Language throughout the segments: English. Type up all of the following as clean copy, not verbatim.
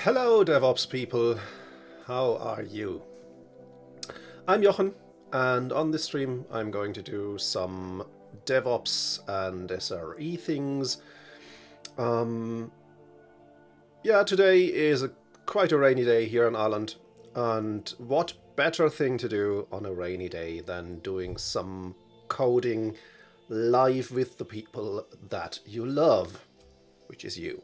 Hello DevOps people, how are you? I'm Jochen, and on this stream I'm going to do some DevOps and SRE things. Yeah, today is quite a rainy day here in Ireland, and what better thing to do on a rainy day than doing some coding live with the people that you love, which is you.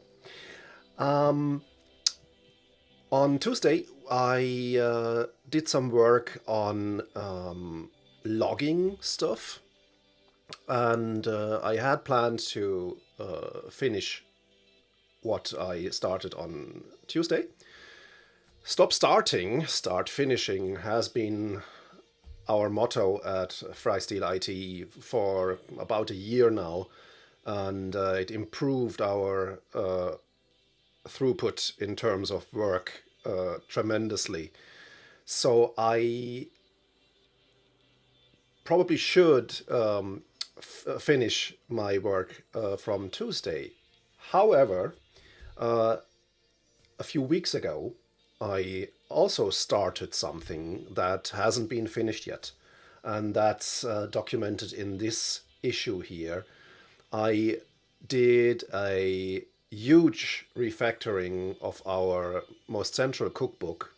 On Tuesday, I did some work on logging stuff, and I had planned to finish what I started on Tuesday. Stop starting, start finishing has been our motto at Freistyle IT for about a year now, and it improved our throughput in terms of work tremendously. So I probably should finish my work from Tuesday. However, a few weeks ago, I also started something that hasn't been finished yet, and that's documented in this issue here. I did a huge refactoring of our most central cookbook.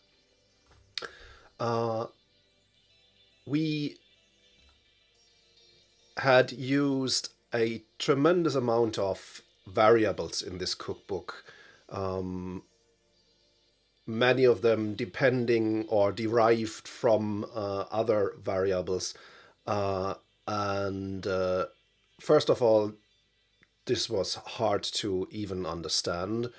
We had used a tremendous amount of variables in this cookbook, many of them depending or derived from other variables. And first of all, this was hard to even understand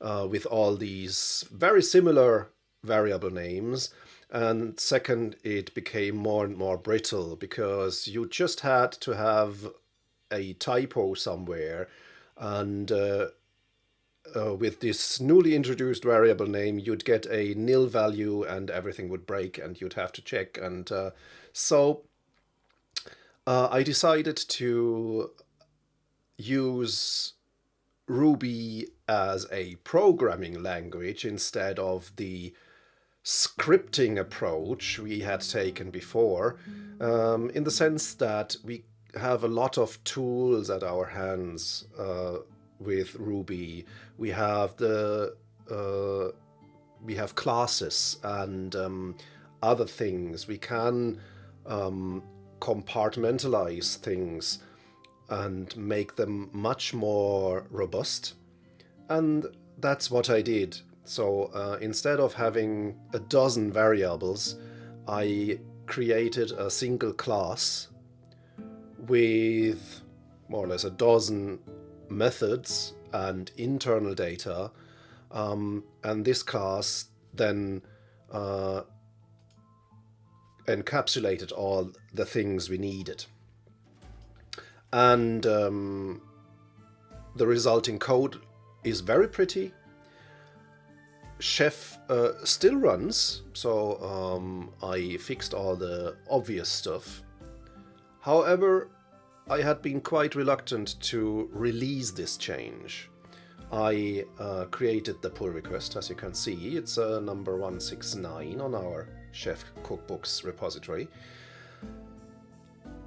with all these very similar variable names. And second, it became more and more brittle because you just had to have a typo somewhere, and with this newly introduced variable name, you'd get a nil value and everything would break and you'd have to check. And so I decided to use Ruby as a programming language instead of the scripting approach we had taken before, in the sense that we have a lot of tools at our hands with Ruby. We have we have classes and other things. We can compartmentalize things and make them much more robust. And that's what I did. So instead of having a dozen variables, I created a single class with more or less a dozen methods and internal data. And this class then encapsulated all the things we needed. And the resulting code is very pretty. Chef still runs, so I fixed all the obvious stuff. However, I had been quite reluctant to release this change. I created the pull request, as you can see. It's number 169 on our Chef Cookbooks repository.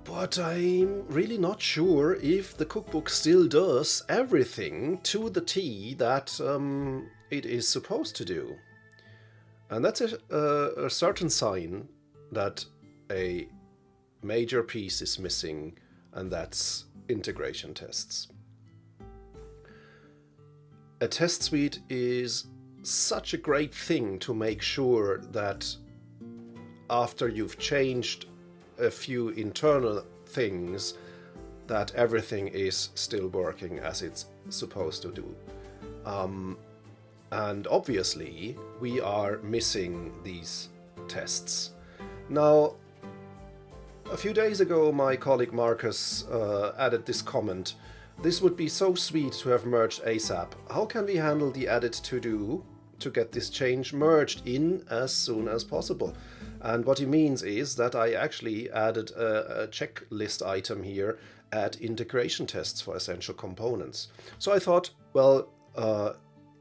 But I'm really not sure if the cookbook still does everything to the T that it is supposed to do. And that's a certain sign that a major piece is missing, and that's integration tests. A test suite is such a great thing to make sure that after you've changed a few internal things, that everything is still working as it's supposed to do. And obviously, we are missing these tests. Now, a few days ago, my colleague Marcus added this comment: "This would be so sweet to have merged ASAP. How can we handle the added to-do to get this change merged in as soon as possible?" And what he means is that I actually added a checklist item here: add integration tests for essential components. So I thought, well,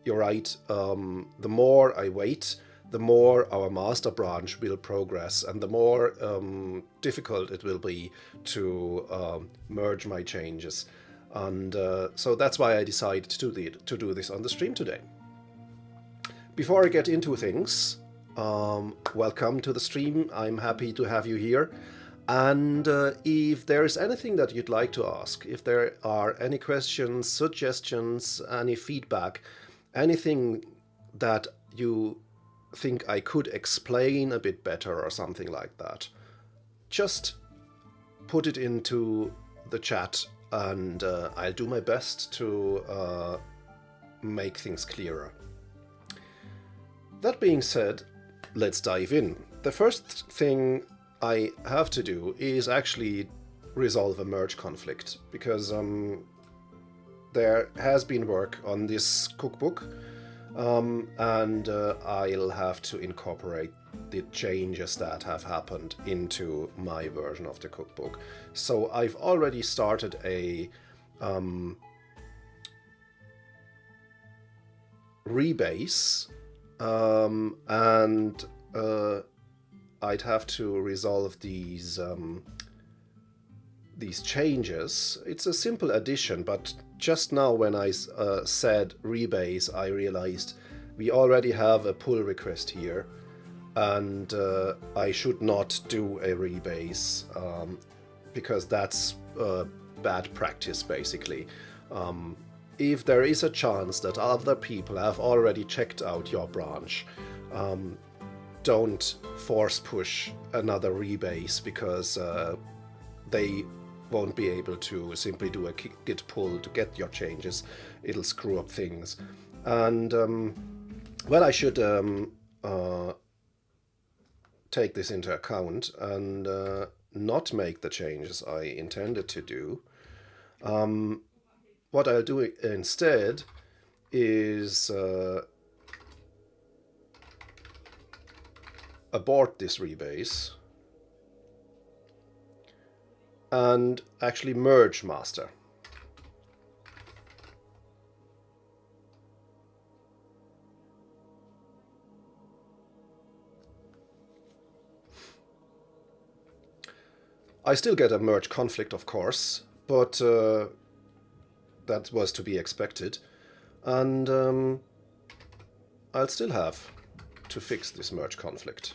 you're right. The more I wait, the more our master branch will progress, and the more difficult it will be to merge my changes. And so that's why I decided to do this on the stream today. Before I get into things, welcome to the stream. I'm happy to have you here. And if there is anything that you'd like to ask, if there are any questions, suggestions, any feedback, anything that you think I could explain a bit better or something like that, just put it into the chat, and I'll do my best to make things clearer. That being said, let's dive in. The first thing I have to do is actually resolve a merge conflict, because there has been work on this cookbook, and I'll have to incorporate the changes that have happened into my version of the cookbook. So I've already started a rebase, and I'd have to resolve these changes. It's a simple addition, but just now when I said rebase, I realized we already have a pull request here, and I should not do a rebase, because that's bad practice, basically. If there is a chance that other people have already checked out your branch, don't force push another rebase, because they won't be able to simply do a git pull to get your changes. It'll screw up things. And well, I should take this into account and not make the changes I intended to do. What I'll do instead is abort this rebase and actually merge master. I still get a merge conflict, of course, but that was to be expected, and I'll still have to fix this merge conflict.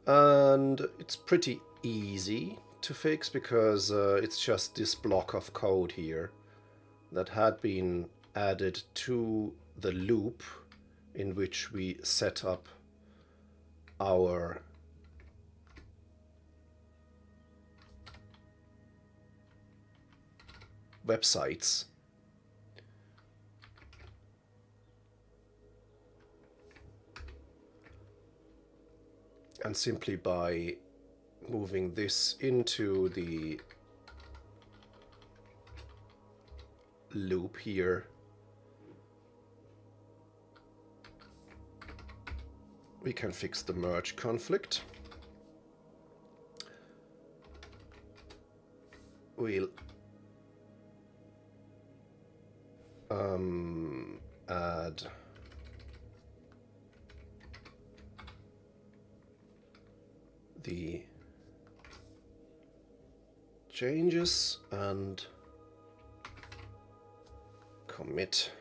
And it's pretty easy to fix, because it's just this block of code here that had been added to the loop in which we set up our websites. And simply by moving this into the loop here, we can fix the merge conflict. We'll add the changes and commit.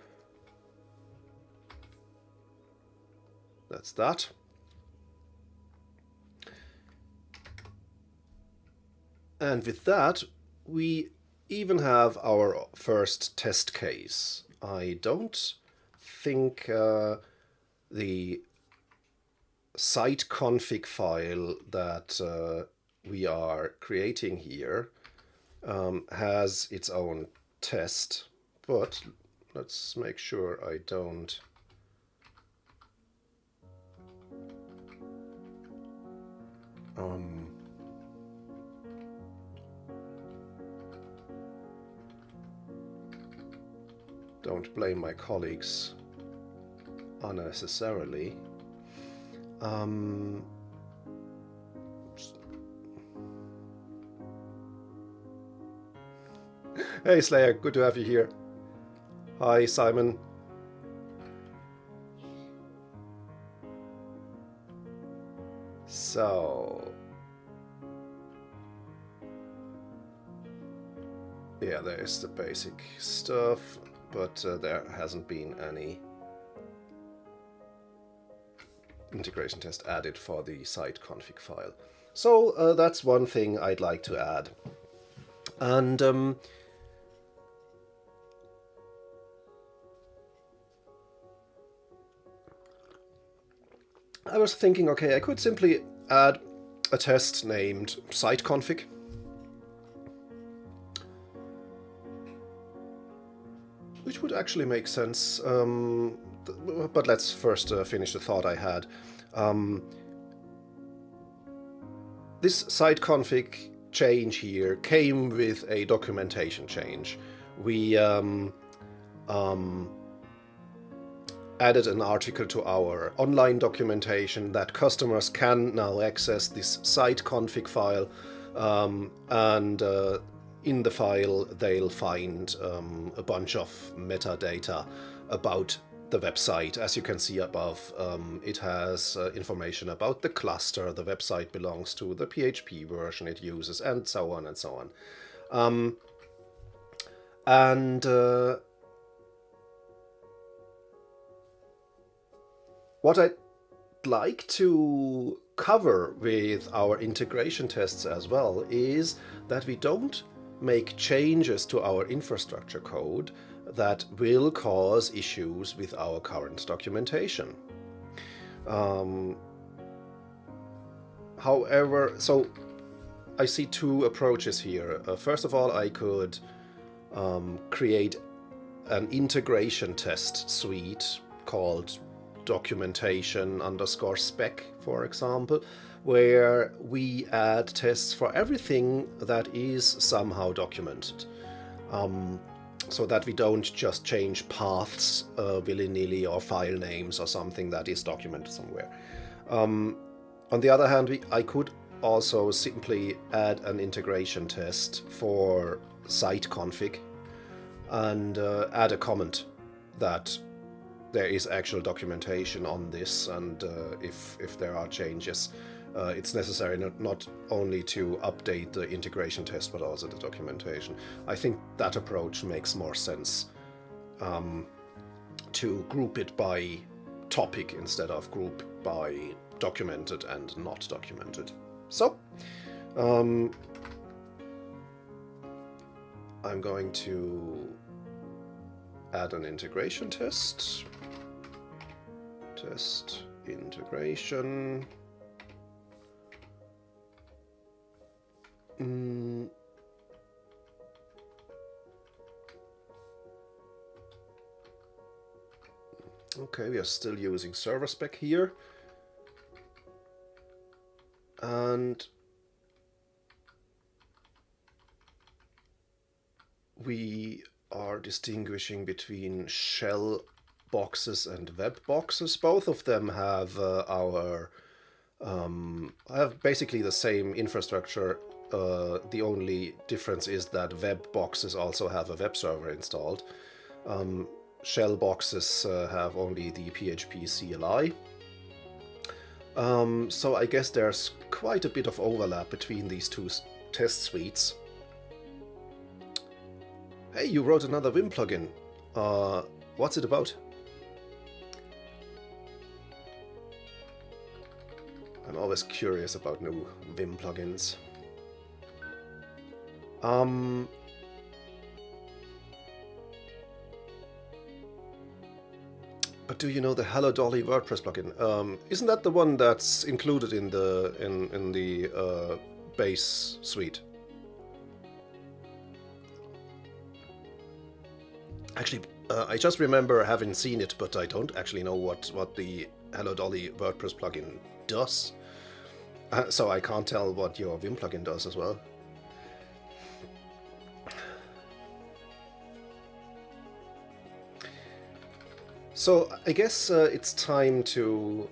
That's that. And with that, we even have our first test case. I don't think the site config file that we are creating here has its own test, but let's make sure I don't blame my colleagues unnecessarily. Hey Slayer, good to have you here. Hi Simon. So, yeah, there's the basic stuff, but there hasn't been any integration test added for the site config file. So that's one thing I'd like to add. And I was thinking, okay, I could simply add a test named site config. Which would actually make sense. But let's first finish the thought I had. This site config change here came with a documentation change. We added an article to our online documentation that customers can now access this site config file, and in the file they'll find a bunch of metadata about the website. As you can see above, it has information about the cluster the website belongs to, the PHP version it uses, and so on and so on. What I'd like to cover with our integration tests as well is that we don't make changes to our infrastructure code that will cause issues with our current documentation. However, so I see two approaches here. First of all, I could create an integration test suite called documentation_spec, for example, where we add tests for everything that is somehow documented, so that we don't just change paths willy-nilly or file names or something that is documented somewhere. On the other hand, I could also simply add an integration test for site config and add a comment that there is actual documentation on this, and if there are changes, it's necessary not only to update the integration test but also the documentation. I think that approach makes more sense, to group it by topic instead of group by documented and not documented. So I'm going to add an integration test. Test integration. Okay, we are still using server spec here. And we are distinguishing between shell boxes and web boxes. Both of them have have basically the same infrastructure. The only difference is that web boxes also have a web server installed. Shell boxes have only the PHP CLI. So I guess there's quite a bit of overlap between these two test suites. Hey, you wrote another Vim plugin. What's it about? I'm always curious about new Vim plugins. But do you know the Hello Dolly WordPress plugin? Isn't that the one that's included in the base suite? Actually, I just remember having seen it, but I don't actually know what the Hello Dolly WordPress plugin does. So I can't tell what your Vim plugin does as well. So I guess it's time to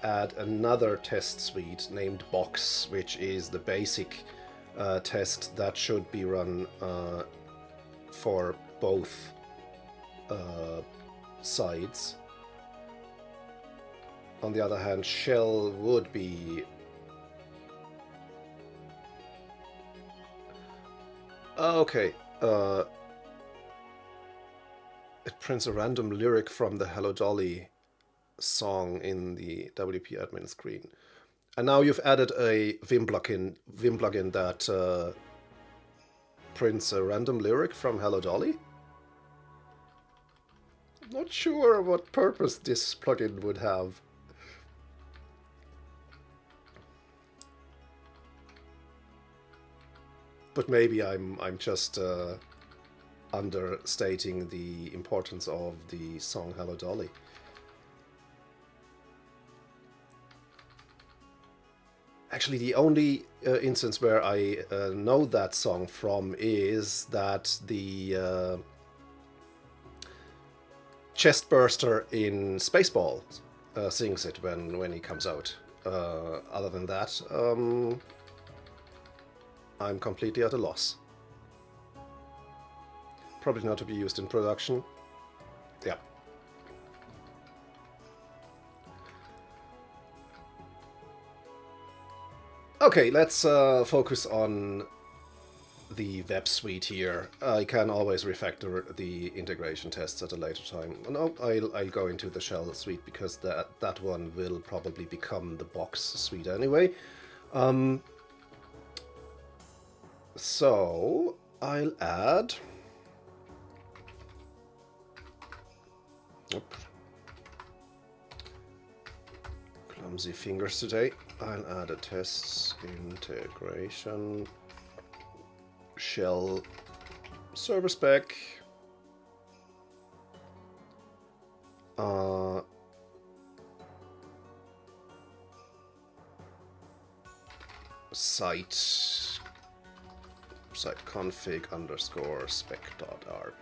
add another test suite named Box, which is the basic test that should be run for both sides. On the other hand, shell would be... Okay, it prints a random lyric from the Hello Dolly song in the WP admin screen. And now you've added a Vim plugin that prints a random lyric from Hello Dolly? Not sure what purpose this plugin would have. But maybe I'm just understating the importance of the song Hello Dolly. Actually, the only instance where I know that song from is that the chestburster in Spaceballs sings it when he comes out. Other than that, I'm completely at a loss. Probably not to be used in production. Yeah. Okay, let's focus on the web suite here. I can always refactor the integration tests at a later time. No, I'll go into the shell suite because that one will probably become the box suite anyway. So I'll add... Oop. Clumsy fingers today. I'll add a tests integration shell server spec. Site config _ spec.rb.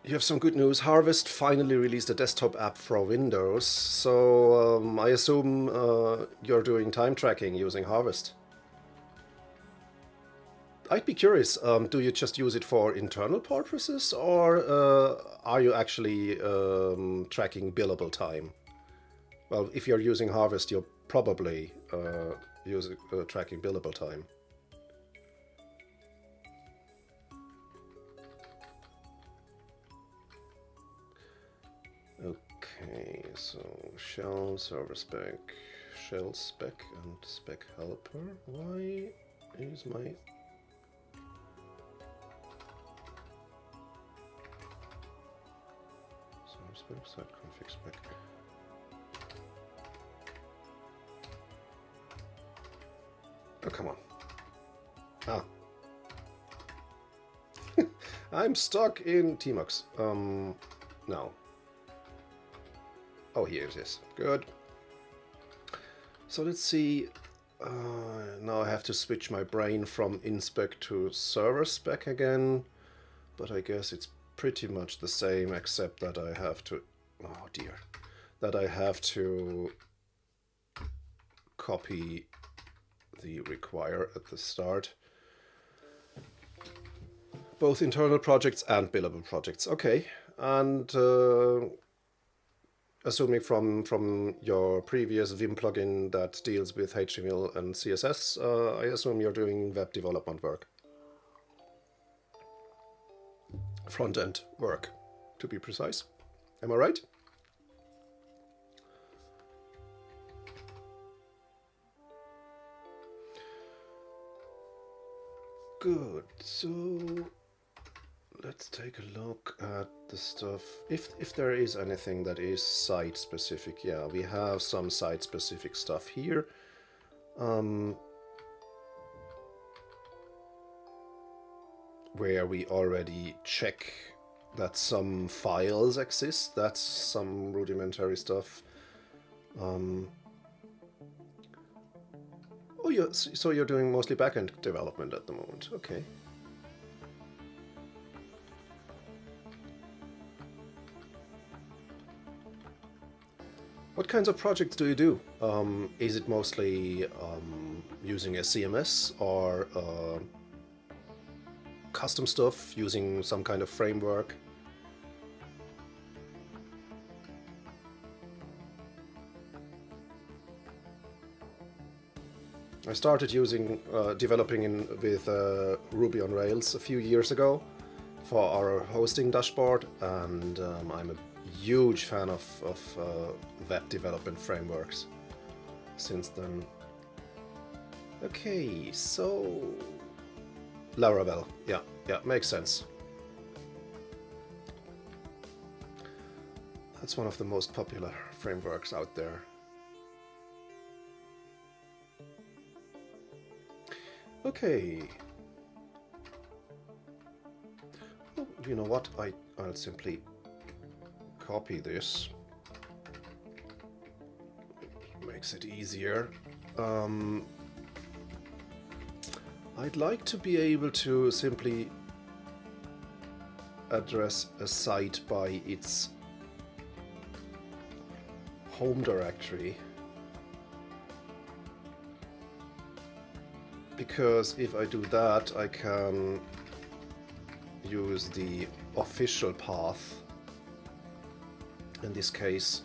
You have some good news. Harvest finally released a desktop app for Windows, so I assume you're doing time tracking using Harvest. I'd be curious, do you just use it for internal purposes, or are you actually tracking billable time? Well, if you're using Harvest, you're probably tracking billable time. Okay, so shell server spec, shell spec, and spec helper. Why is my... server spec, site config spec. Oh, come on. Ah. I'm stuck in Tmux. No. Oh, here it is. Good. So let's see. Now I have to switch my brain from inspec to server spec again. But I guess it's pretty much the same, except that I have to... oh dear. That I have to copy the require at the start. Both internal projects and billable projects. Okay. And assuming from your previous Vim plugin that deals with HTML and CSS, I assume you're doing web development work. Front-end work, to be precise. Am I right? Good. So let's take a look at the stuff. If there is anything that is site specific, yeah, we have some site specific stuff here. Where we already check that some files exist. That's some rudimentary stuff. Oh, so you're doing mostly backend development at the moment. Okay. What kinds of projects do you do? Is it mostly using a CMS or custom stuff using some kind of framework? I started developing with Ruby on Rails a few years ago for our hosting dashboard, and I'm a huge fan of web development frameworks since then. Okay, so Laravel, yeah, makes sense. That's one of the most popular frameworks out there. Okay. Oh, you know what? I'll simply copy this. Makes it easier. I'd like to be able to simply address a site by its home directory. Because if I do that, I can use the official path. In this case,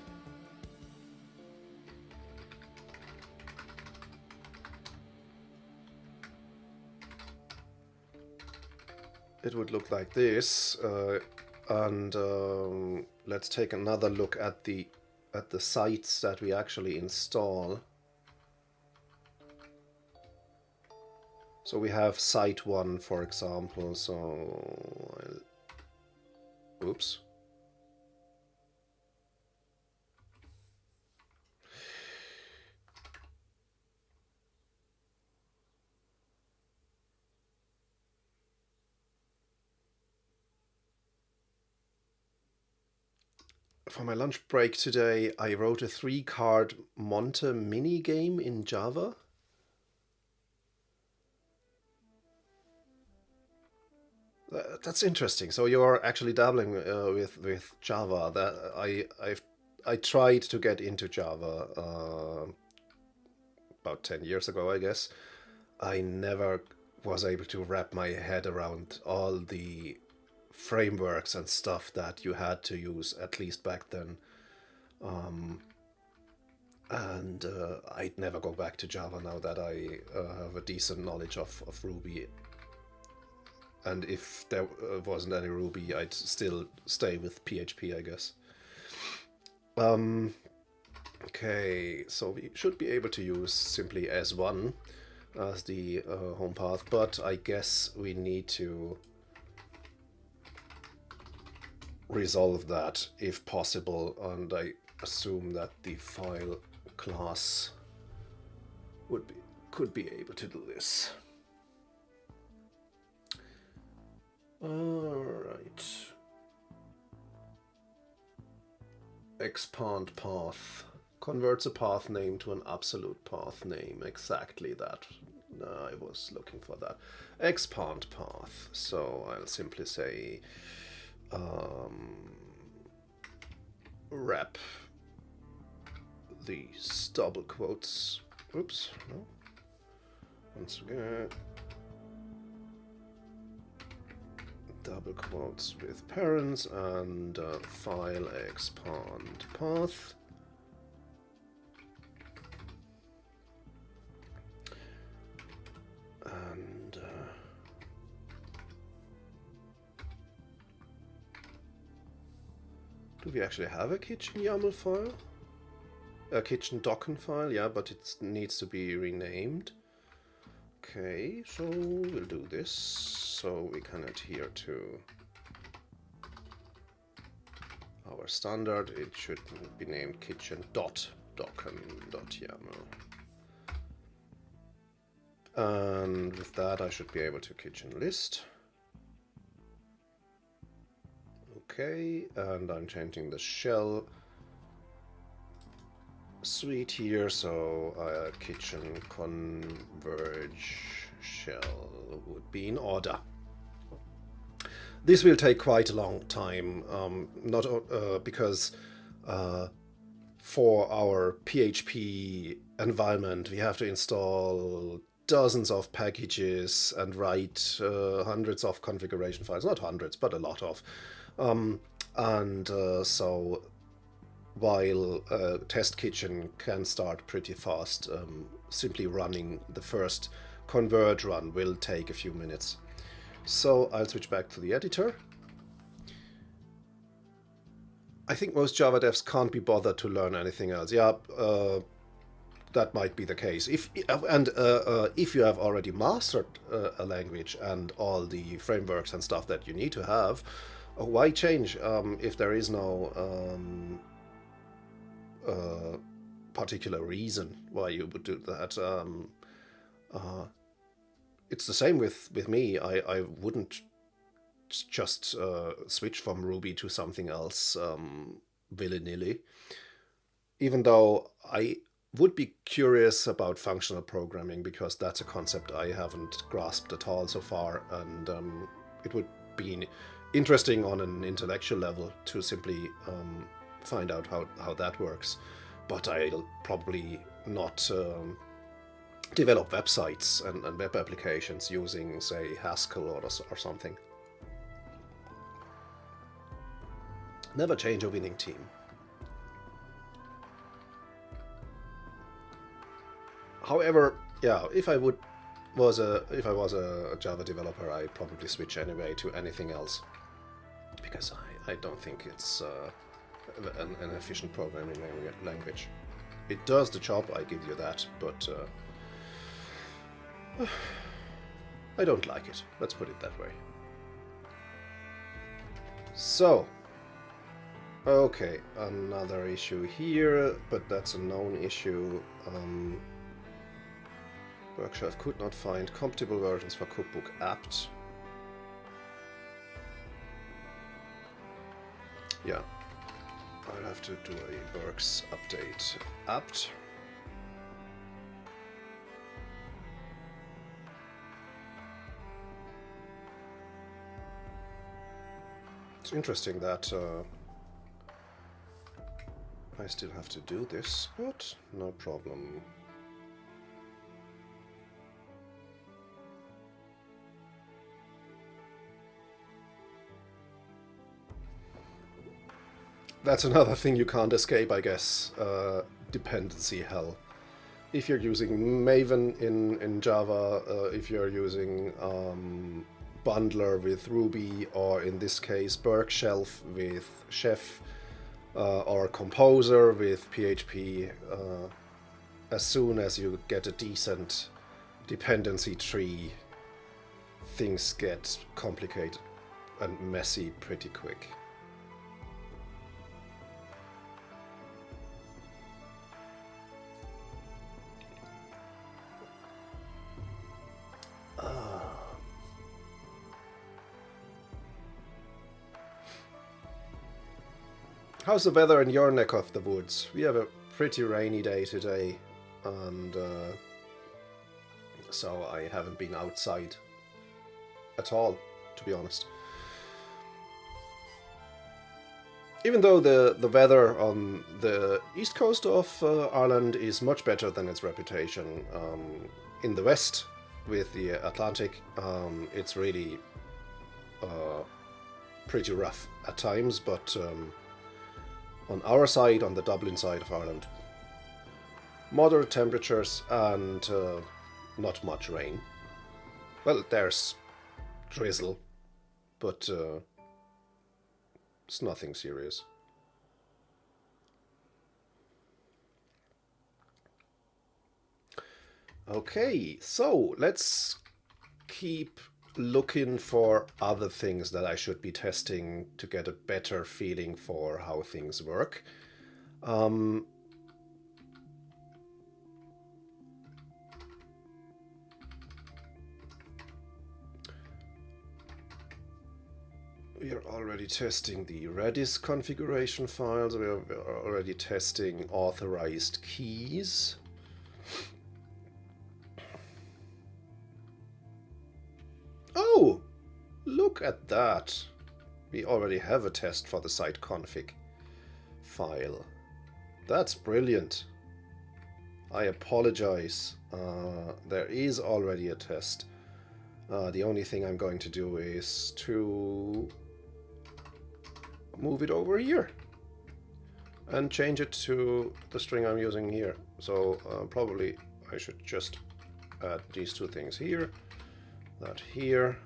it would look like this. And let's take another look at the sites that we actually install. So we have site 1, for example, so oops. For my lunch break today, I wrote a 3-card Monte mini game in Java. That's interesting. So you're actually dabbling with Java. That I tried to get into Java about 10 years ago, I guess. I never was able to wrap my head around all the frameworks and stuff that you had to use, at least back then. And I'd never go back to Java now that I have a decent knowledge of Ruby. And if there wasn't any Ruby, I'd still stay with PHP, I guess. Okay, so we should be able to use simply S1 as the home path, but I guess we need to resolve that if possible, and I assume that the file class could be able to do this. Alright. Expand path. Converts a path name to an absolute path name. Exactly that. I was looking for that. Expand path. So I'll simply say wrap these double quotes. Oops. No. Once again. Double quotes with parents and file expand path. And do we actually have a kitchen YAML file? A kitchen docken file, yeah, but it needs to be renamed. Okay, so we'll do this so we can adhere to our standard. It should be named kitchen.docken.yaml. And with that I should be able to kitchen list. Okay, and I'm changing the shell suite here, so kitchen converge shell would be in order. This will take quite a long time, not because for our PHP environment, we have to install dozens of packages and write hundreds of configuration files. Not hundreds, but a lot of. So while Test Kitchen can start pretty fast, simply running the first convert run will take a few minutes. So I'll switch back to the editor. I think most Java devs can't be bothered to learn anything else. Yeah, that might be the case. If you have already mastered a language and all the frameworks and stuff that you need to have, why change if there is no particular reason why you would do that? It's the same with me. I wouldn't just switch from Ruby to something else willy-nilly. Even though I would be curious about functional programming, because that's a concept I haven't grasped at all so far, and it would be interesting on an intellectual level to simply find out how that works. But I'll probably not develop websites and web applications using, say, Haskell or something. Never change a winning team. However, yeah, if I was a Java developer, I'd probably switch anyway to anything else, because I don't think it's an efficient programming language. It does the job, I give you that, but I don't like it. Let's put it that way. So, okay, another issue here, but that's a known issue. Workshop could not find compatible versions for Cookbook apt. Yeah, I'll have to do a works update apt. It's interesting that I still have to do this, but no problem. That's another thing you can't escape, I guess. Dependency hell. If you're using Maven in Java, if you're using Bundler with Ruby, or in this case Berg Shelf with Chef, or Composer with PHP, as soon as you get a decent dependency tree, things get complicated and messy pretty quick. How's the weather in your neck of the woods? We have a pretty rainy day today, and so I haven't been outside at all, to be honest. Even though the weather on the east coast of Ireland is much better than its reputation, in the west with the Atlantic, it's really pretty rough at times, but on our side, on the Dublin side of Ireland, moderate temperatures and not much rain. Well, there's drizzle, but it's nothing serious. Okay, so let's keep looking for other things that I should be testing to get a better feeling for how things work. We are already testing the Redis configuration files. We are already testing authorized keys. Oh, look at that. We already have a test for the site config file. That's brilliant. I apologize. There is already a test. The only thing I'm going to do is to move it over here and change it to the string I'm using here. So probably I should just add these two things here, that here.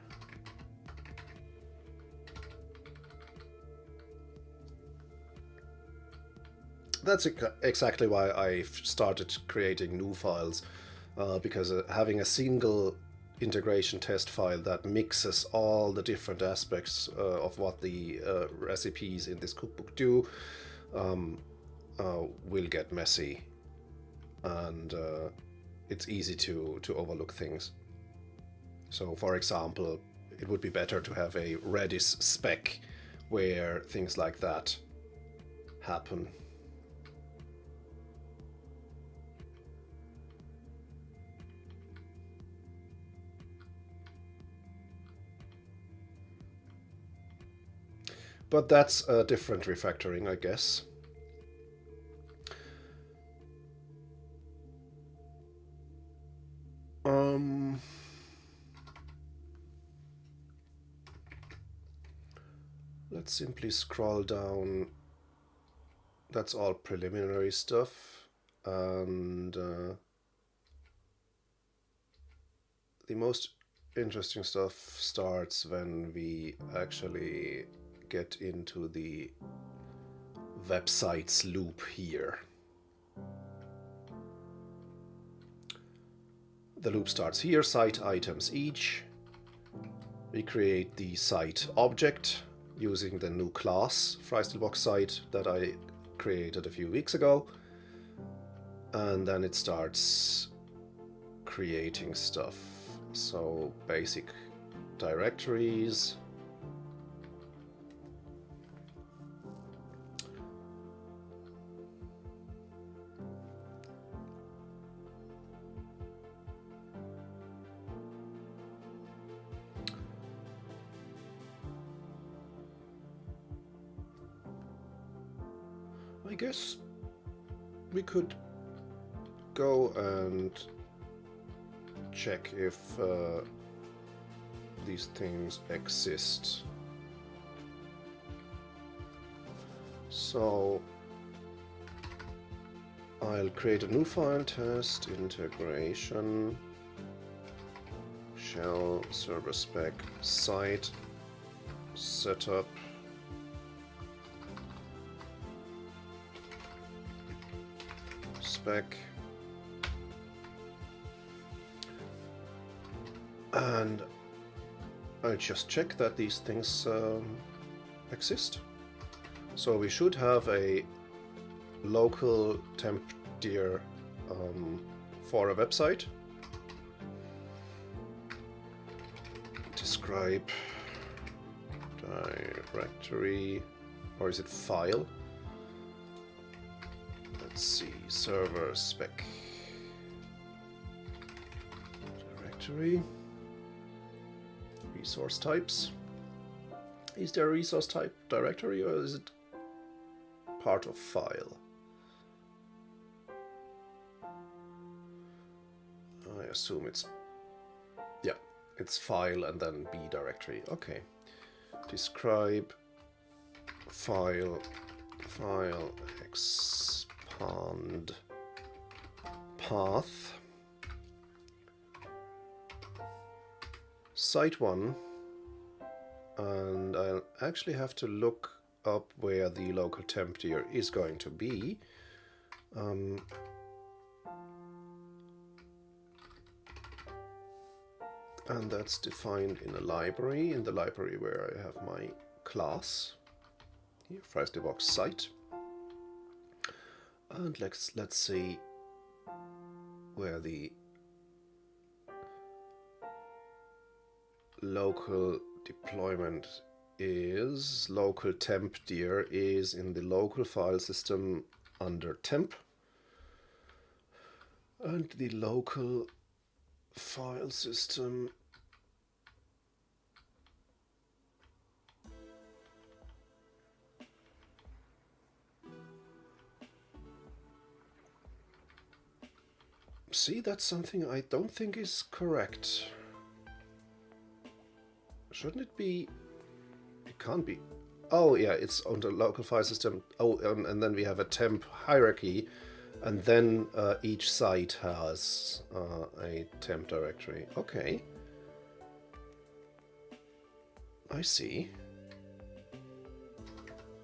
That's exactly why I've started creating new files, because having a single integration test file that mixes all the different aspects of what the recipes in this cookbook do will get messy, and it's easy to overlook things. So for example, it would be better to have a Redis spec where things like that happen. But that's a different refactoring, I guess. Let's simply scroll down. That's all preliminary stuff. And the most interesting stuff starts when we actually get into the websites loop here. The loop starts here, site items each. We create the site object using the new class Freistilbox site that I created a few weeks ago. And then it starts creating stuff. So basic directories. I guess we could go and check if these things exist. So I'll create a new file, test integration shell server spec site setup. Spec, and I'll just check that these things exist. So we should have a local temp dir for a website. Describe directory, or is it file? Let's see, server spec directory, resource types. Is there a resource type directory, or is it part of file? I assume it's, yeah, it's file and then B directory. Okay. Describe file expand path site 1, and I'll actually have to look up where the local temp dir is going to be. And that's defined in a library, in the library where I have my class here, Freistilbox site. And let's see where the local deployment is. Local temp dir is in the local file system under temp, and the local file system See, that's something I don't think is correct. Shouldn't it be? It can't be. Oh yeah, it's on the local file system. Oh, and then we have a temp hierarchy, and then each site has a temp directory. Okay. I see.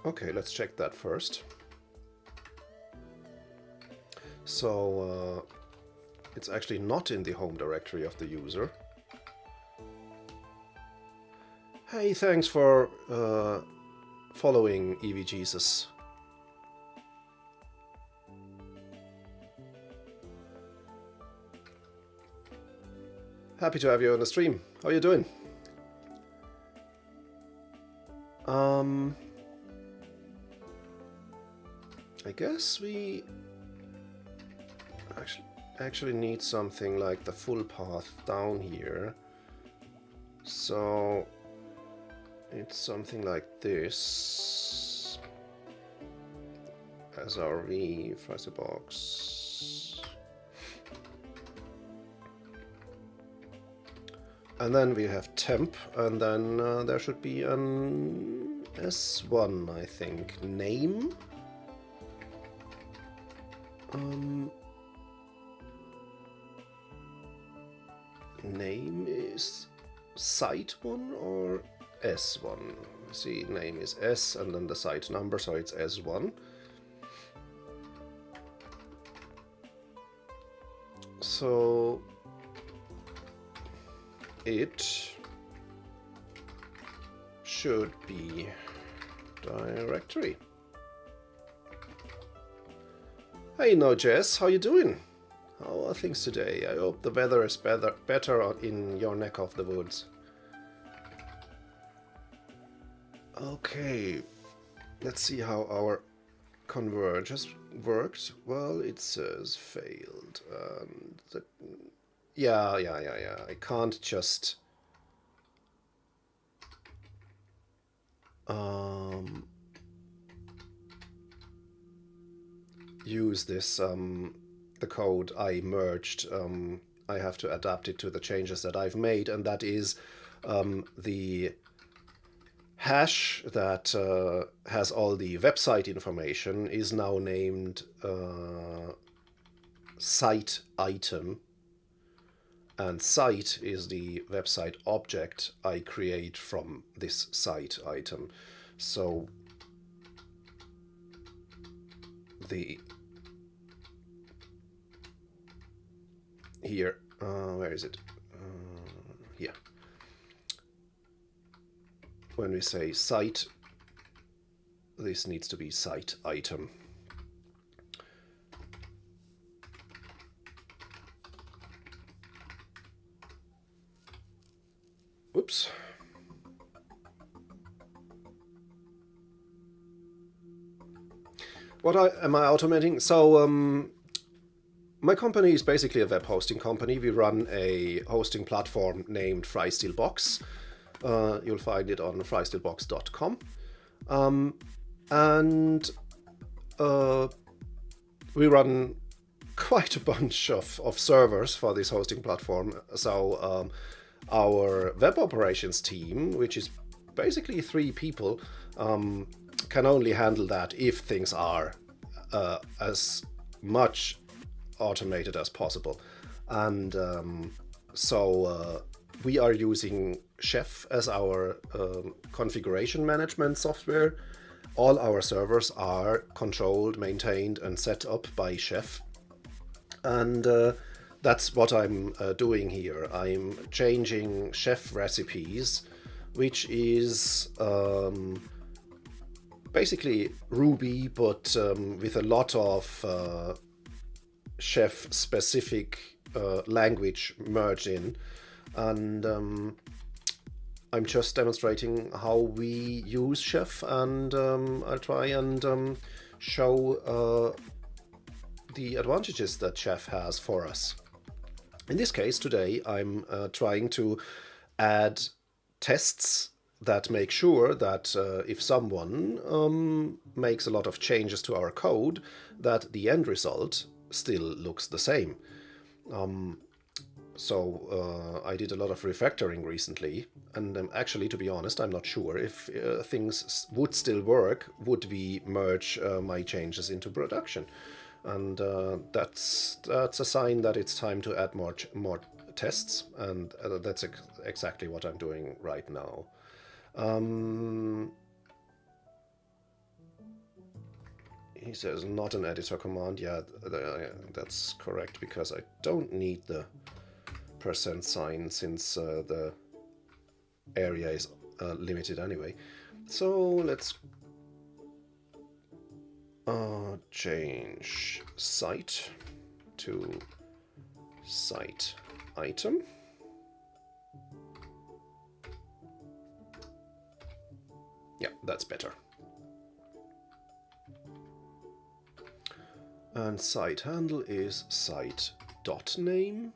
Okay, let's check that first. So it's actually not in the home directory of the user. Hey, thanks for following EVJesus. Happy to have you on the stream. How are you doing? I guess we actually need something like the full path down here. So it's something like this. SRV, box. And then we have temp, and then there should be an S1, I think. Name? Name is site 1 or S1? See, name is S and then the site number, so it's S1. So it should be directory. Hey, no Jess, how you doing? How are things today? I hope the weather is better in your neck of the woods. Okay, let's see how our converge has worked. Well, it says failed. Yeah. I can't just use this the code I merged. I have to adapt it to the changes that I've made, and that is the hash that has all the website information is now named site item, and site is the website object I create from this site item. So the here, where is it? Here. When we say site, this needs to be site item. Oops. What am I automating? So my company is basically a web hosting company. We run a hosting platform named FrySteelBox. You'll find it on frysteelbox.com. And we run quite a bunch of servers for this hosting platform. So our web operations team, which is basically 3 people, can only handle that if things are as much automated as possible. And so we are using Chef as our configuration management software. All our servers are controlled, maintained, and set up by Chef. And that's what I'm doing here. I'm changing Chef recipes, which is basically Ruby, but with a lot of Chef-specific language merged in. And I'm just demonstrating how we use Chef, and I'll try and show the advantages that Chef has for us. In this case, today, I'm trying to add tests that make sure that if someone makes a lot of changes to our code, that the end result still looks the same. So I did a lot of refactoring recently, and actually, to be honest, I'm not sure if things would still work would we merge my changes into production, and that's a sign that it's time to add more tests, and that's exactly what I'm doing right now. He says not an editor command. Yeah, that's correct, because I don't need the %sign since the area is limited anyway. So let's change site to site item. Yeah, that's better. And site handle is site.name.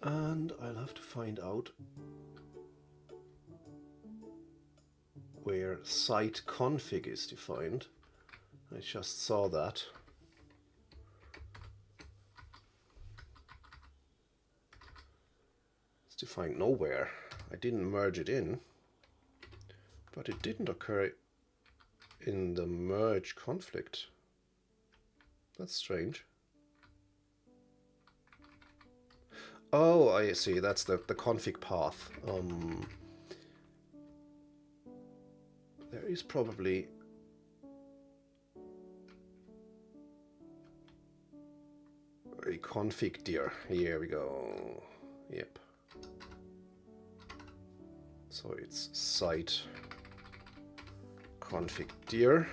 And I'll have to find out where site config is defined. I just saw that. It's defined nowhere. I didn't merge it in, but it didn't occur in the merge conflict. That's strange. Oh, I see. That's the config path. There is probably a config dir. Here we go. Yep. So it's site config dir.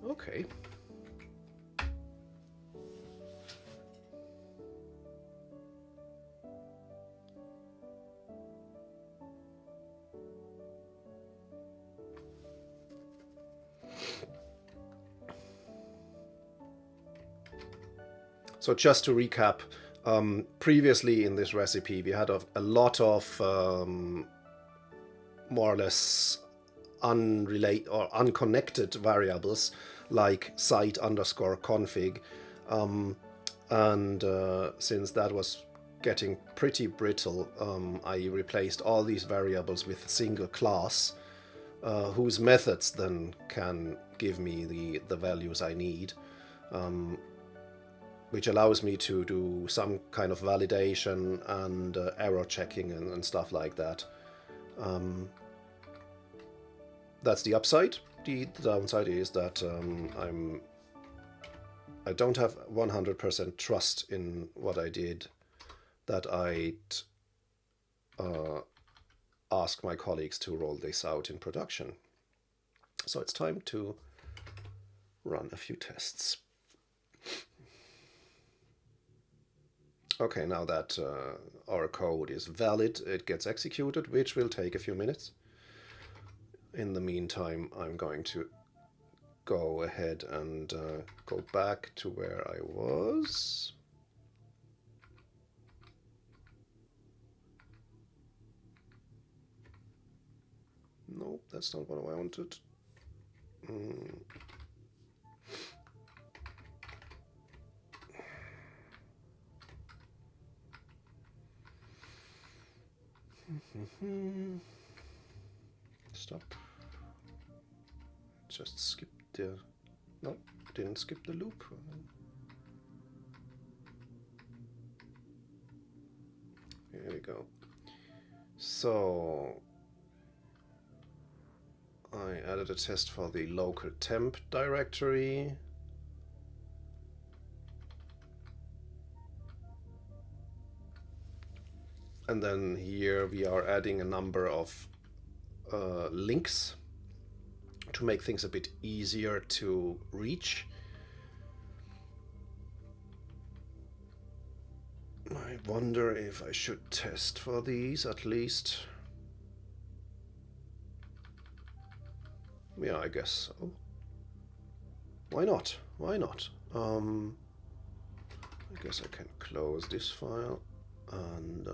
Okay. So just to recap, previously in this recipe we had a lot of more or less unrelated or unconnected variables like site underscore config, and since that was getting pretty brittle, I replaced all these variables with a single class whose methods then can give me the values I need, which allows me to do some kind of validation and error checking and stuff like that. That's the upside. The downside is that I don't have 100% trust in what I did, that I'd ask my colleagues to roll this out in production. So it's time to run a few tests. Okay, now that our code is valid, it gets executed, which will take a few minutes. In the meantime, I'm going to go ahead and go back to where I was. Nope, that's not what I wanted. Stop. Just skip the... No, didn't skip the loop. Here we go. So I added a test for the local temp directory. And then here we are adding a number of links to make things a bit easier to reach. I wonder if I should test for these at least. Yeah, I guess so. Why not? Why not? I I guess I can close this file. And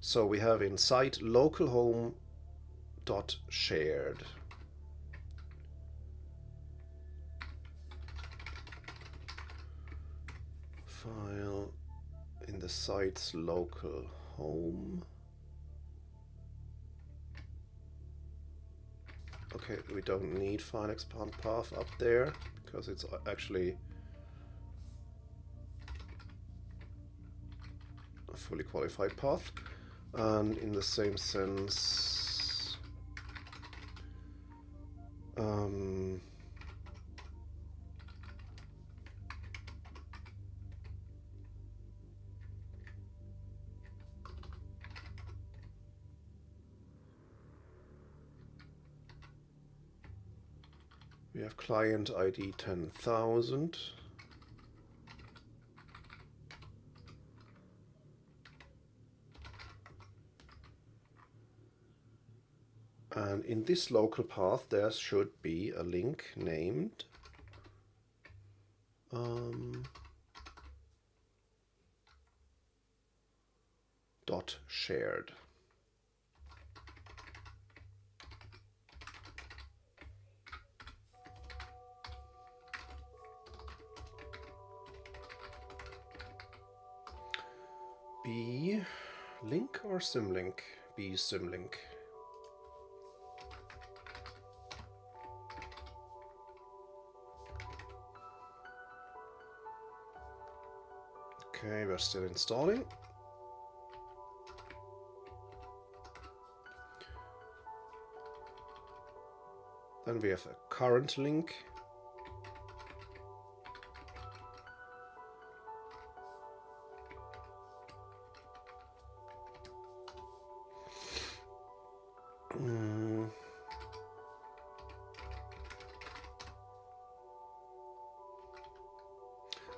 so we have in site localhome.shared. File in the site's local home. Okay, we don't need file expand path up there because it's actually a fully qualified path. And in the same sense, we have client ID 10,000. And in this local path, there should be a link named .shared. B link or symlink? B symlink. Okay, we're still installing. Then we have a current link.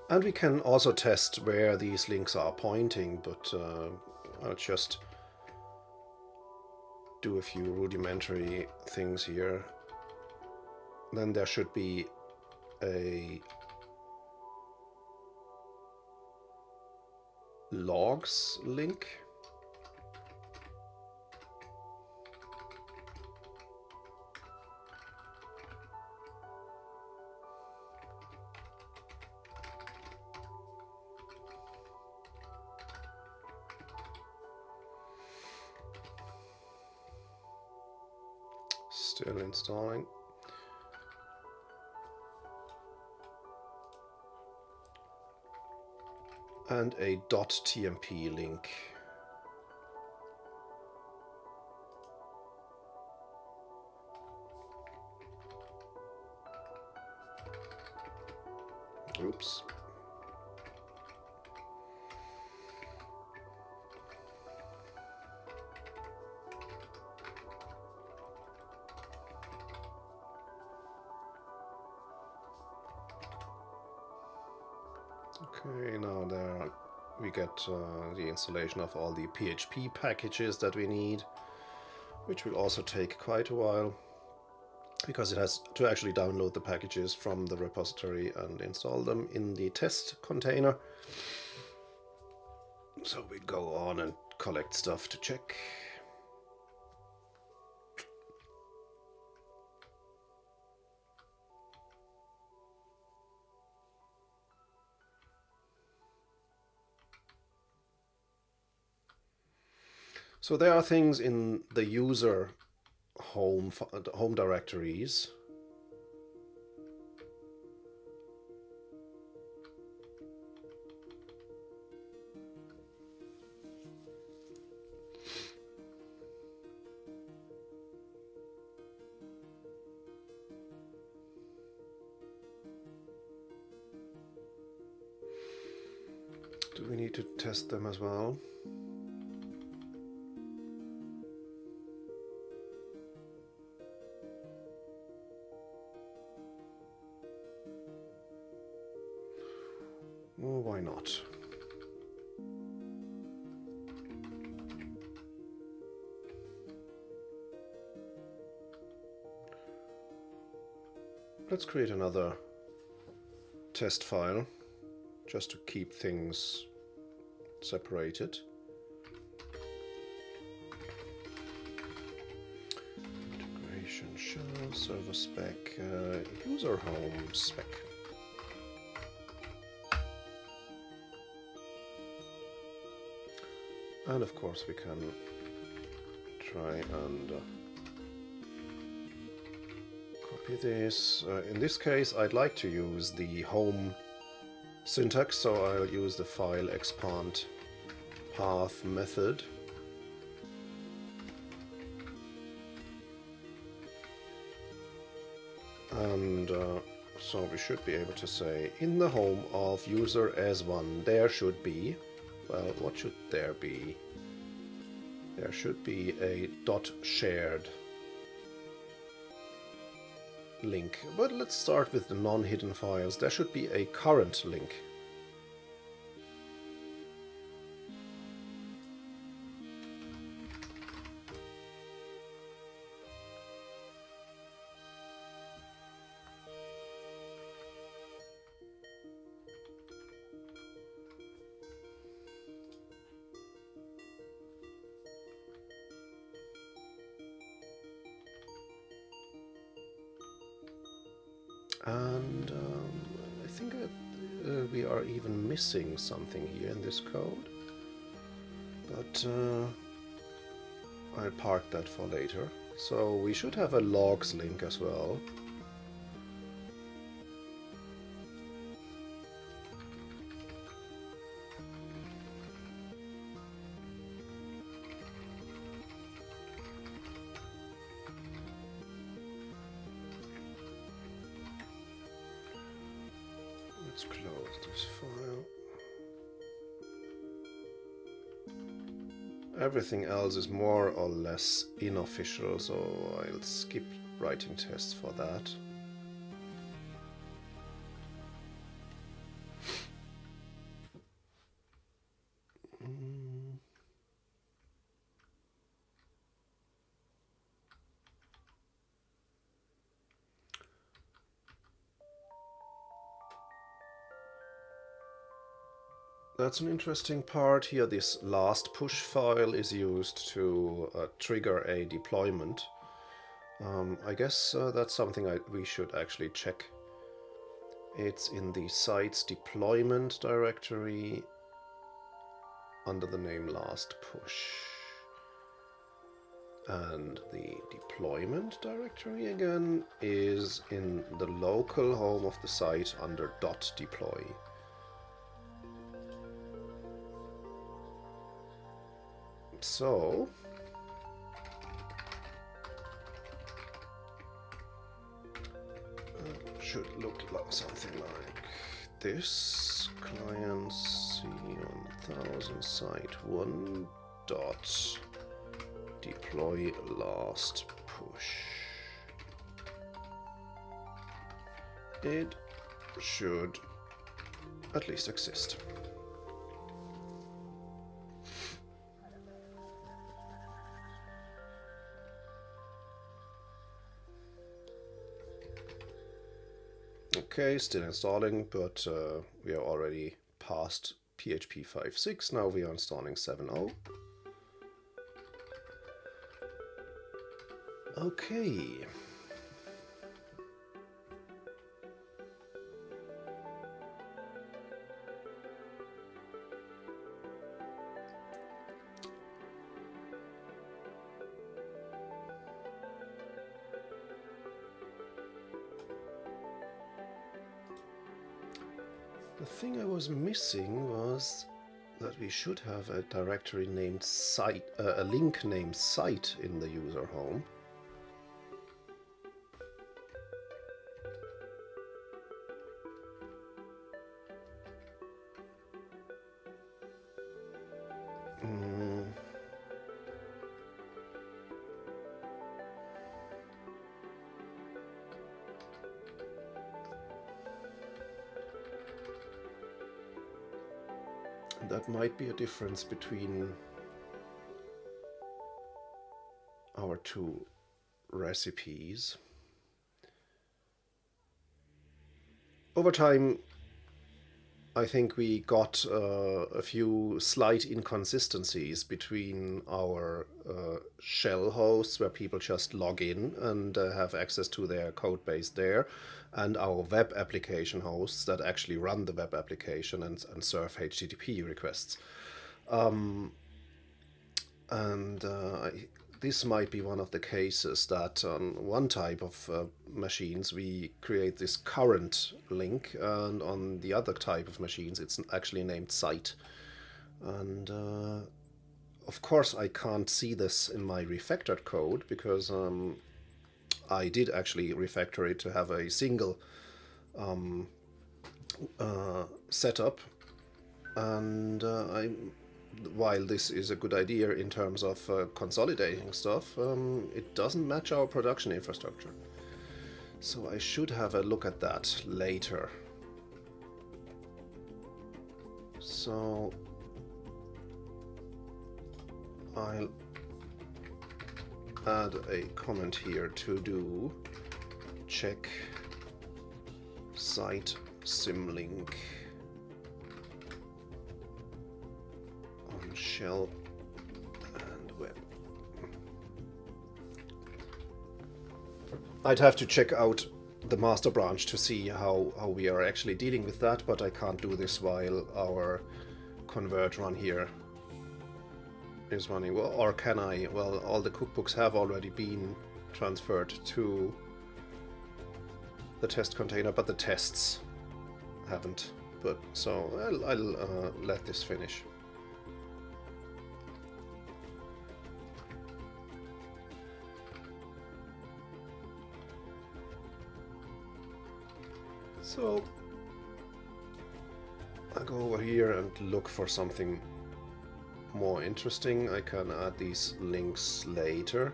And we can also test where these links are pointing, but I'll just do a few rudimentary things here. Then there should be a logs link. Still installing. And a .tmp link. Oops. Okay, now there we get the installation of all the PHP packages that we need, which will also take quite a while because it has to actually download the packages from the repository and install them in the test container. So we go on and collect stuff to check. So there are things in the user home directories. Do we need to test them as well? Well, why not? Let's create another test file. just to keep things separated. Integration shell, server spec, user home spec. And of course we can try and copy this. In this case I'd like to use the home syntax, so I'll use the file expand path method. And so we should be able to say in the home of user as1 there should be, well, what should there be? There should be a .shared link, but let's start with the non-hidden files. There should be a current link. And I think we are even missing something here in this code, but I'll park that for later. So we should have a logs link as well. Let's close this file. Everything else is more or less unofficial, so I'll skip writing tests for that. That's an interesting part here. This last push file is used to trigger a deployment. I guess that's something we should actually check. It's in the site's deployment directory under the name last push. And the deployment directory again is in the local home of the site under .deploy. So should look like something like this. Client C1000 site 1 dot deploy last push. It should at least exist. Okay, still installing, but we are already past PHP 5.6. Now we are installing 7.0. Okay. The thing I was missing was that we should have a directory named site, a link named site in the user home. That might be a difference between our two recipes. Over time, I think we got a few slight inconsistencies between our shell hosts, where people just log in and have access to their code base there, and our web application hosts that actually run the web application and serve HTTP requests. This might be one of the cases that on one type of machines we create this current link, and on the other type of machines it's actually named site. And of course I can't see this in my refactored code, because I did actually refactor it to have a single setup, and while this is a good idea in terms of consolidating stuff, it doesn't match our production infrastructure. So I should have a look at that later. So I'll add a comment here to do check site symlink on shell and web. I'd have to check out the master branch to see how we are actually dealing with that, but I can't do this while our convert run here is running. Well, or can I? Well, all the cookbooks have already been transferred to the test container, but the tests haven't. But so I'll let this finish. So I go over here and look for something more interesting. I can add these links later.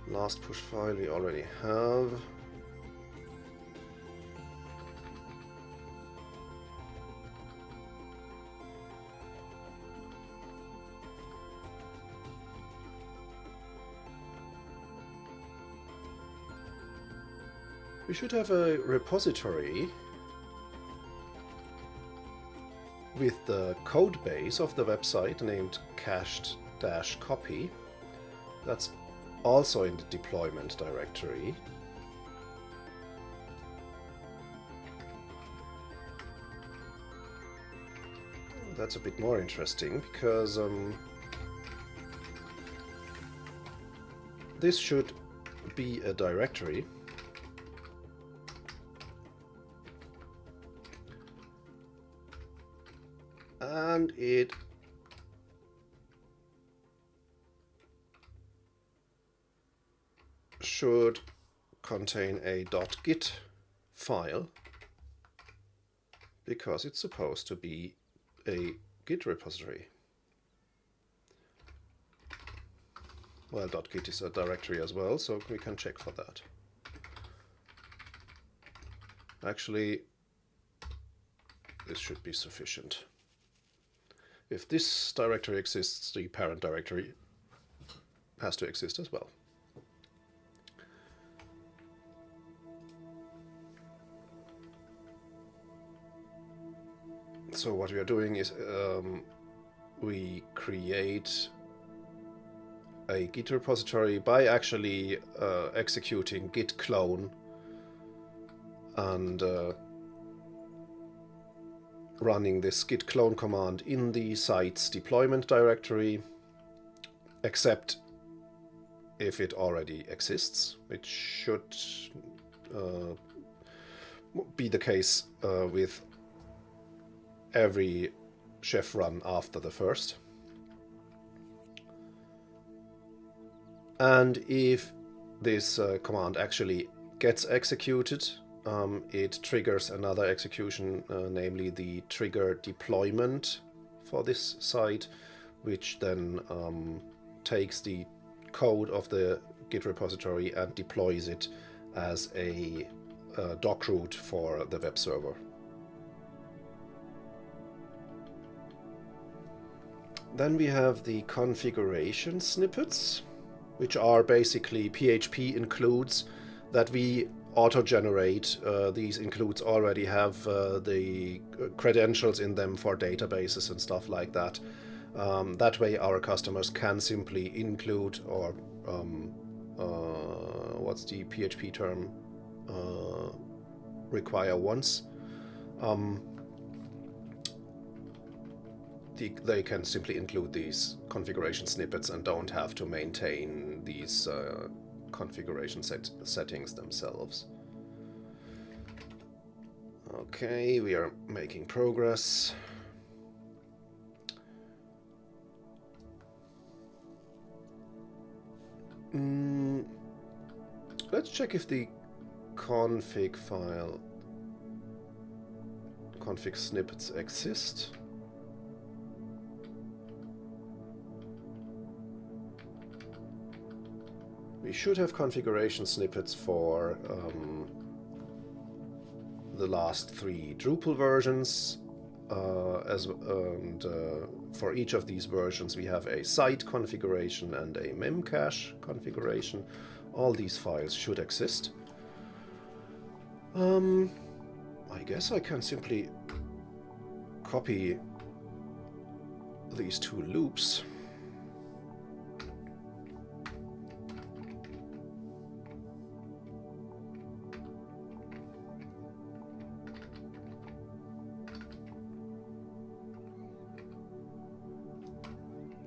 Last push file we already have. We should have a repository with the code base of the website named cached-copy. That's also in the deployment directory. That's a bit more interesting, because this should be a directory. And it should contain a .git file, because it's supposed to be a Git repository. Well, .git is a directory as well, so we can check for that. Actually, this should be sufficient. If this directory exists, the parent directory has to exist as well. So what we are doing is we create a Git repository by actually executing git clone and running this git clone command in the site's deployment directory, except if it already exists, which should be the case with every chef run after the first. And if this command actually gets executed, it triggers another execution, namely the trigger deployment for this site, which then takes the code of the Git repository and deploys it as a doc root for the web server. Then we have the configuration snippets, which are basically PHP includes that we auto-generate. These includes already have the credentials in them for databases and stuff like that. That way our customers can simply include, or what's the PHP term, require once. They can simply include these configuration snippets and don't have to maintain these configuration settings themselves. Okay, we are making progress. Let's check if the config file, config snippets exist. We should have configuration snippets for the last 3 Drupal versions, and for each of these versions we have a site configuration and a memcache configuration. All these files should exist. I guess I can simply copy these 2 loops.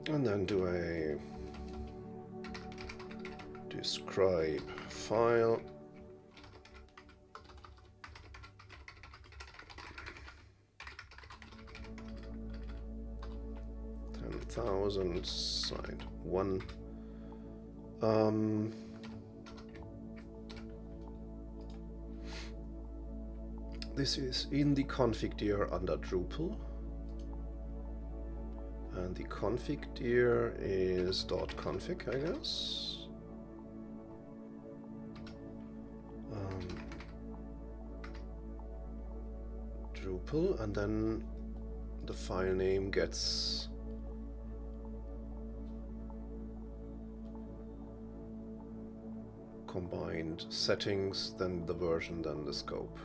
And then do a describe file. Side 1. This is in the config dir under Drupal, and the config dir is .config, I guess. Drupal, and then the file name gets combined settings, then the version, then the scope.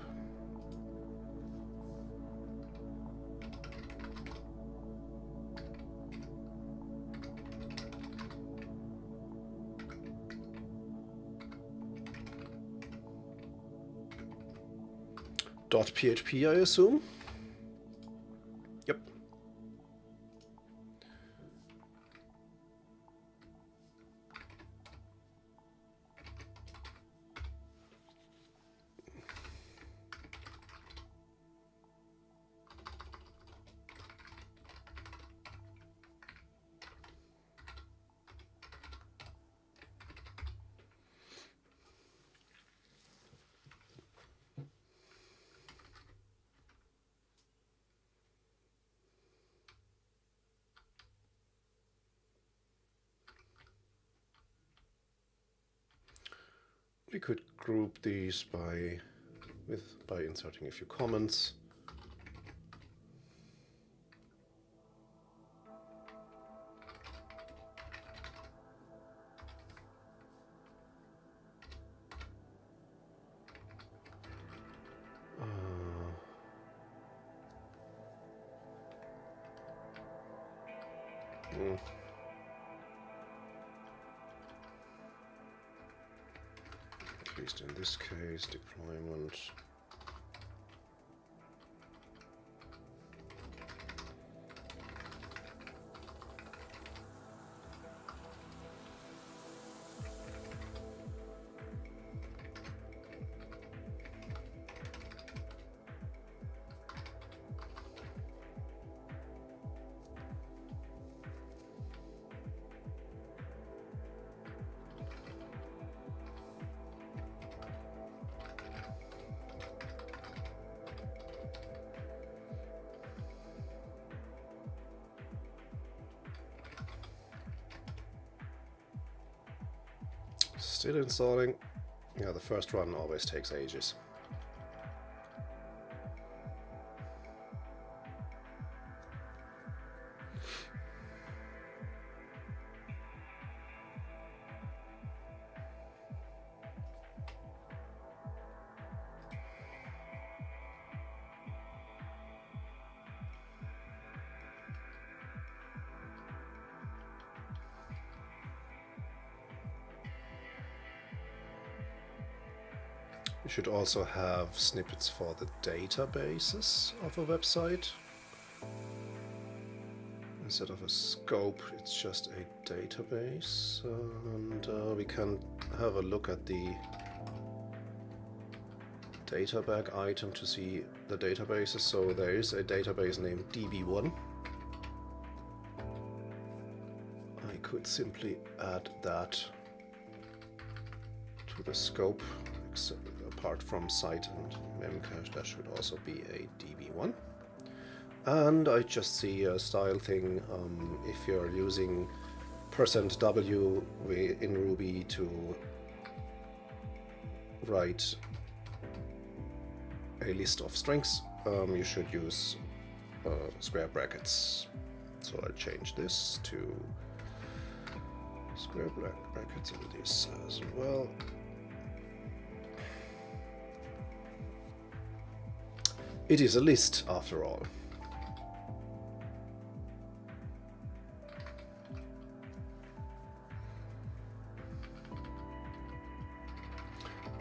.php, I assume. Yep. We could group these by inserting a few comments. At least in this case, deployment. Still installing. Yeah, the first run always takes ages. You should also have snippets for the databases of a website. Instead of a scope, it's just a database, and we can have a look at the data bag item to see the databases. So there is a database named DB1. I could simply add that to the scope, except apart from site and memcache, that should also be a DB1. And I just see a style thing. If you're using %w in Ruby to write a list of strings, you should use square brackets. So I'll change this to square brackets and this as well. It is a list after all.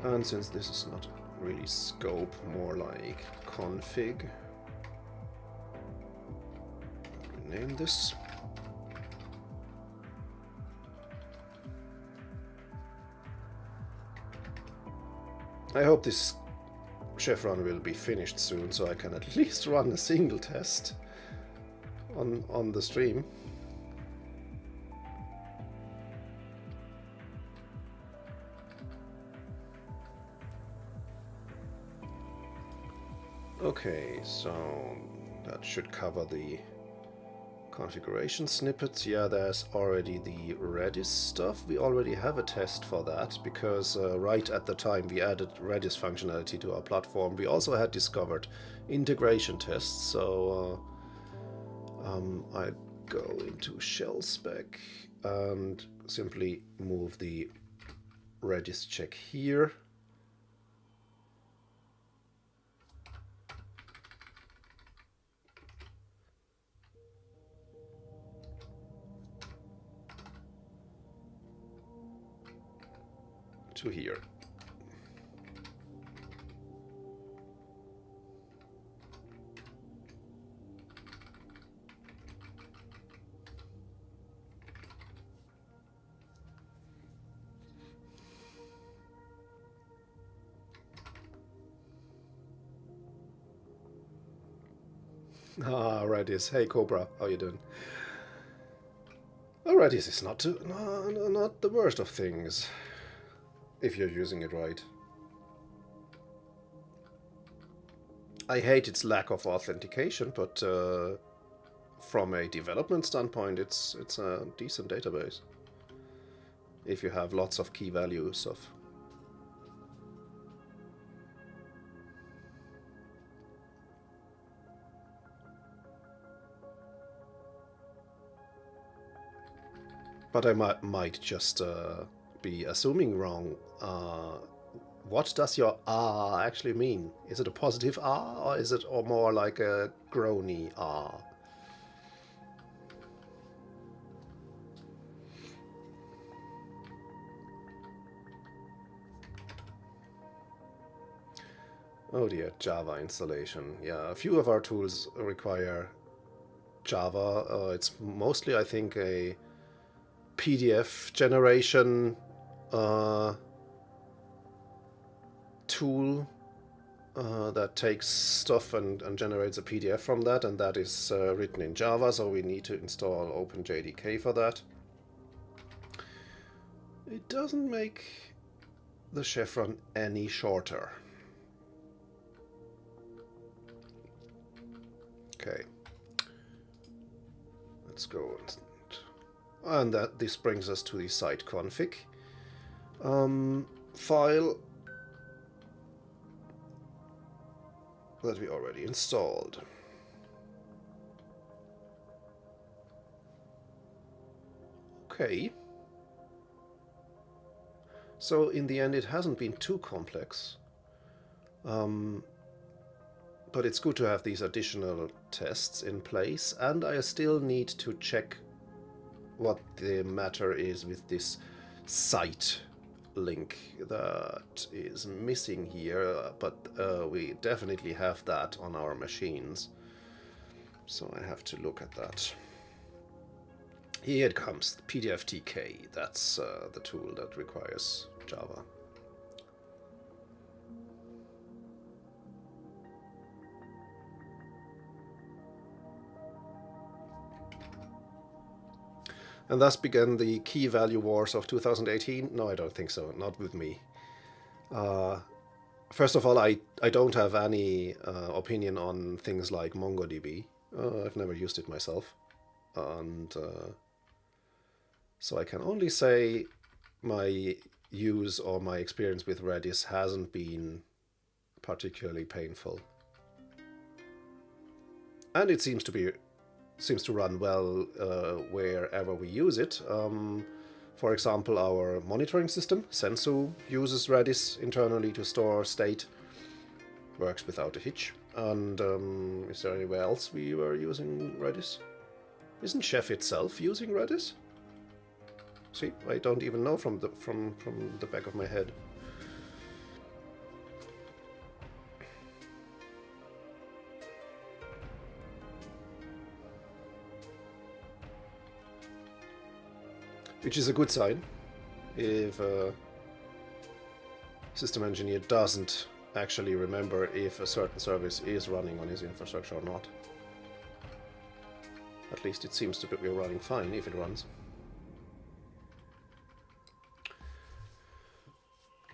And since this is not really scope, more like config, rename this. I hope this chef run will be finished soon, so I can at least run a single test on the stream. Okay, so that should cover the configuration snippets. Yeah, there's already the Redis stuff. We already have a test for that because right at the time we added Redis functionality to our platform, we also had discovered integration tests. So I go into shell spec and simply move the Redis check here. To here. Ah, Redis. Hey Cobra, how you doing? Oh, Redis is not the worst of things, if you're using it right. I hate its lack of authentication, but from a development standpoint, it's a decent database. If you have lots of key values of. But I might just be assuming wrong. What does your ah actually mean? Is it a positive ah, or is it more like a groany ah? Oh dear, Java installation. Yeah, a few of our tools require Java. It's mostly, I think, a PDF generation tool that takes stuff and generates a PDF from that, and that is written in Java, so we need to install OpenJDK for that. It doesn't make the chef run any shorter. Okay, let's go and this brings us to the site config file that we already installed. Okay, so in the end it hasn't been too complex, but it's good to have these additional tests in place, and I still need to check what the matter is with this site link that is missing here, but we definitely have that on our machines. So I have to look at that. Here it comes, PDFTK. That's the tool that requires Java. And thus began the key value wars of 2018? No, I don't think so. Not with me. First of all, I don't have any opinion on things like MongoDB. I've never used it myself. And so I can only say my use or my experience with Redis hasn't been particularly painful. And it seems to run well wherever we use it. For example, our monitoring system, Sensu, uses Redis internally to store state. Works without a hitch. And is there anywhere else we were using Redis? Isn't Chef itself using Redis? See, I don't even know from the back of my head. Which is a good sign if a system engineer doesn't actually remember if a certain service is running on his infrastructure or not. At least it seems to be running fine if it runs.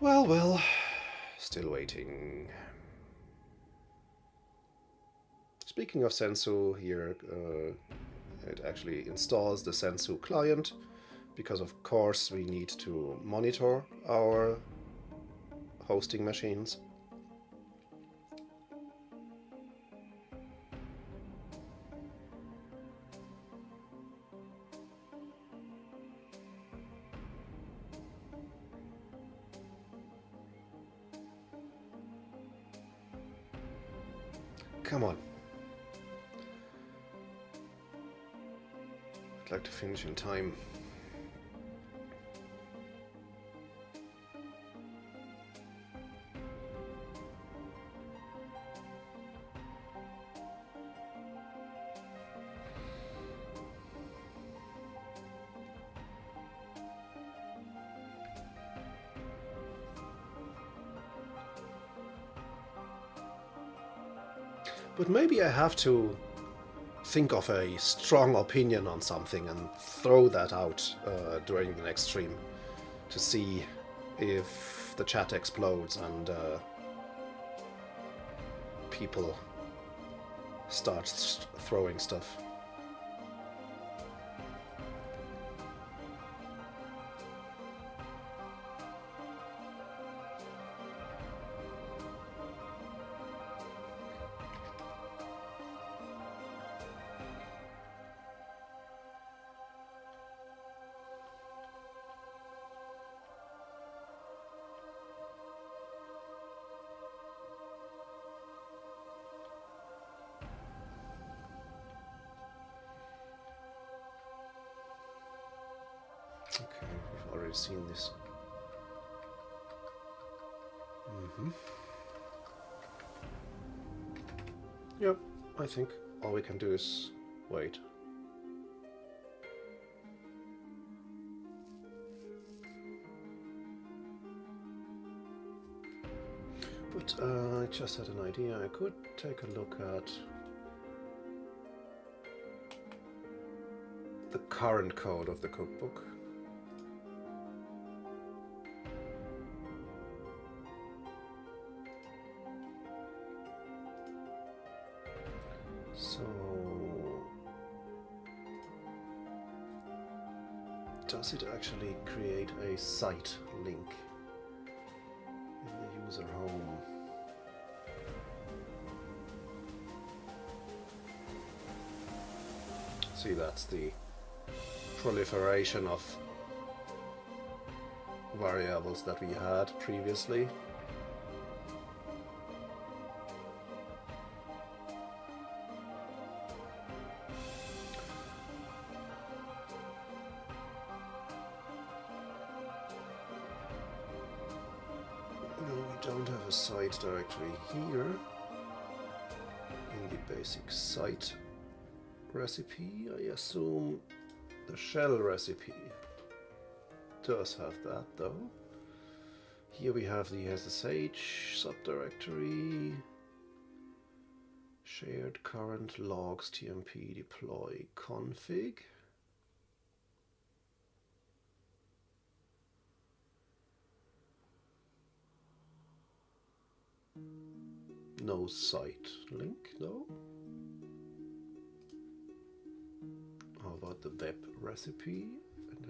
Well, still waiting. Speaking of Sensu, here it actually installs the Sensu client, because of course we need to monitor our hosting machines. Come on. I'd like to finish in time. But maybe I have to think of a strong opinion on something and throw that out during the next stream to see if the chat explodes and people start throwing stuff. Okay, we've already seen this. Yep, I think all we can do is wait. But I just had an idea. I could take a look at the current code of the cookbook. So, does it actually create a site link in the user home? See, that's the proliferation of variables that we had previously. don't have a site directory here in the basic site recipe. I assume the shell recipe does have that though. Here we have the SSH subdirectory, shared current logs tmp deploy config. No site link though. How about the web recipe? And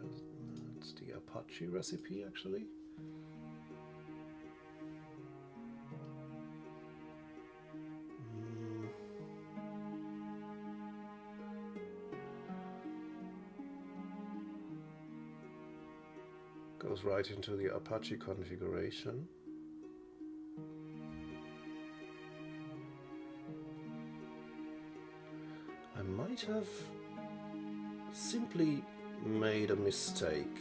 it's the Apache recipe actually. Goes right into the Apache configuration. I might have simply made a mistake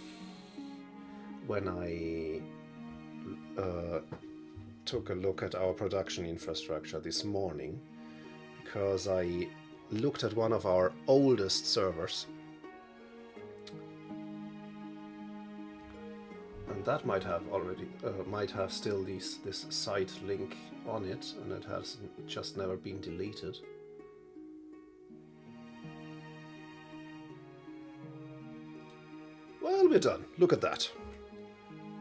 when I took a look at our production infrastructure this morning, because I looked at one of our oldest servers, and that might have already still this site link on it, and it has just never been deleted. Well, we're done. Look at that.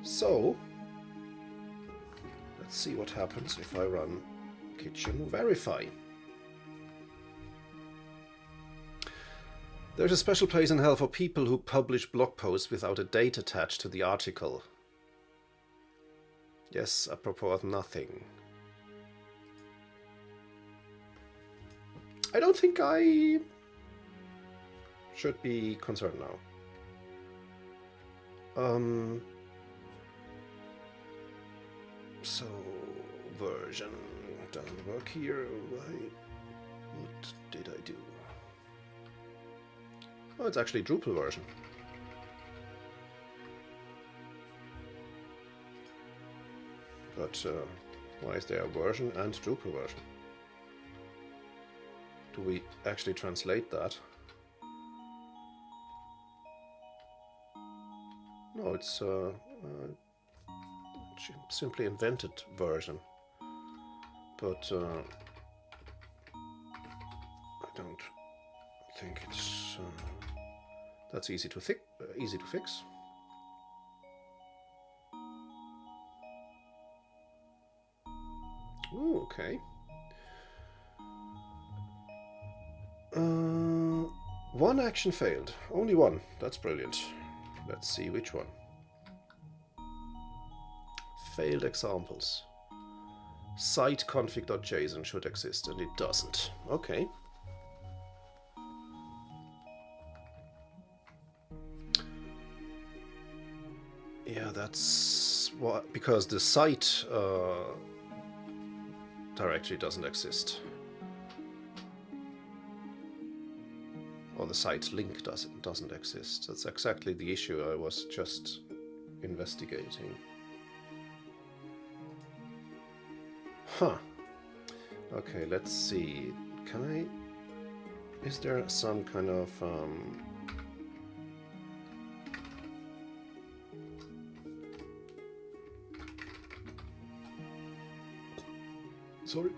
So, let's see what happens if I run kitchen verify. There's a special place in hell for people who publish blog posts without a date attached to the article. Yes, apropos of nothing. I don't think I should be concerned now. So version doesn't work here. What did I do? Oh, it's actually Drupal version. But why is there a version and Drupal version? Do we actually translate that? No, it's simply invented version, but I don't think it's that's easy to fix. Ooh, okay. One action failed. Only one. That's brilliant. Let's see which one. Failed examples. Site config.json should exist, and it doesn't. Okay. Yeah, that's what, because the site directory doesn't exist. Or the site link doesn't exist. That's exactly the issue I was just investigating. Huh. Okay, let's see. Is there some kind of sorry.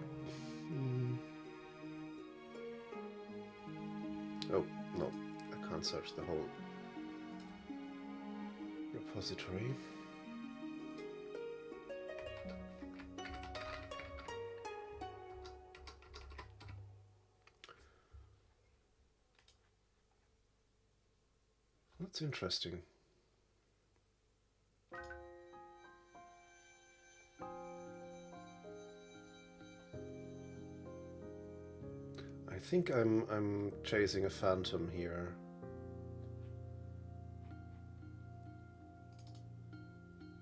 Oh, no, I can't search the whole repository. That's interesting. I think I'm chasing a phantom here.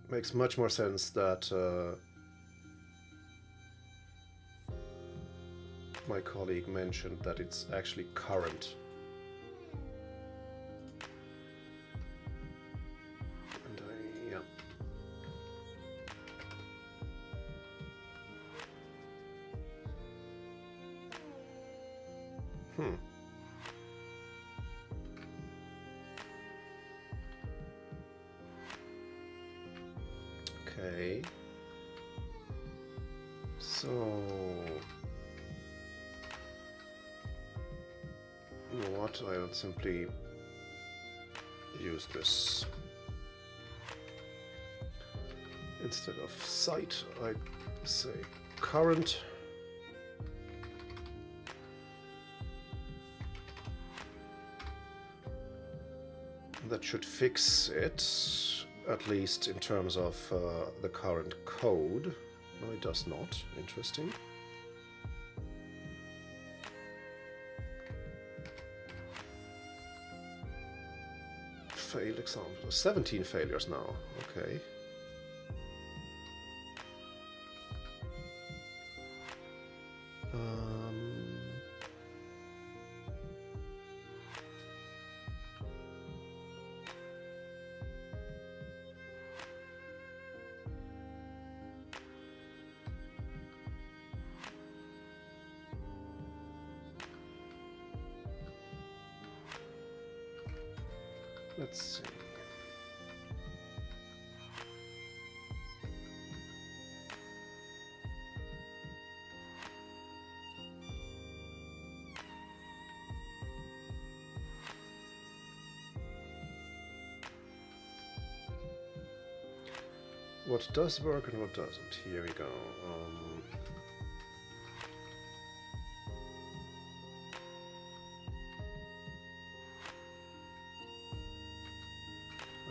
Makes much more sense that my colleague mentioned that it's actually current. Okay. So, you know what? I'll simply use this. Instead of site, I say current. That should fix it, at least in terms of the current code. No, it does not. Interesting. Failed example. 17 failures now. Okay. Let's see. What does work and what doesn't? Here we go.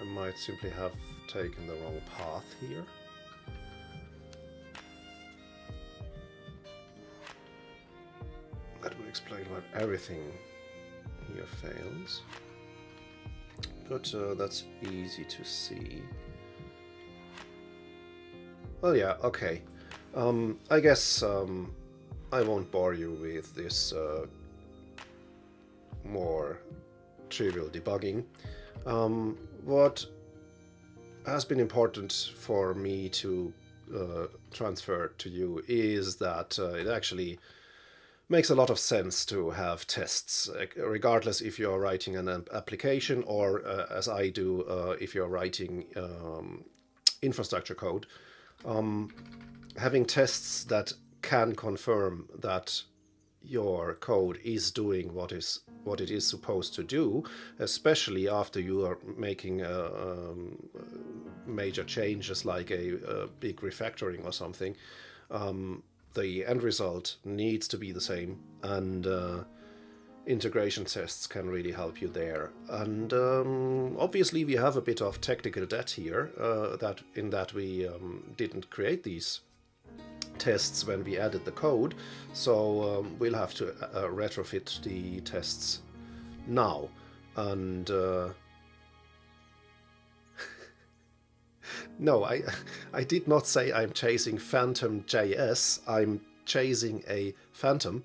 I might simply have taken the wrong path here. That would explain why everything here fails. But that's easy to see. Well, yeah, okay. I guess I won't bore you with this more trivial debugging. What has been important for me to transfer to you is that it actually makes a lot of sense to have tests, regardless if you're writing an application or, as I do, if you're writing infrastructure code. Having tests that can confirm that your code is doing what it is supposed to do, especially after you are making major changes like a big refactoring or something. The end result needs to be the same, and integration tests can really help you there. And obviously we have a bit of technical debt here, that we didn't create these tests when we added the code, so we'll have to retrofit the tests now. And no, I did not say I'm chasing Phantom.js. I'm chasing a phantom,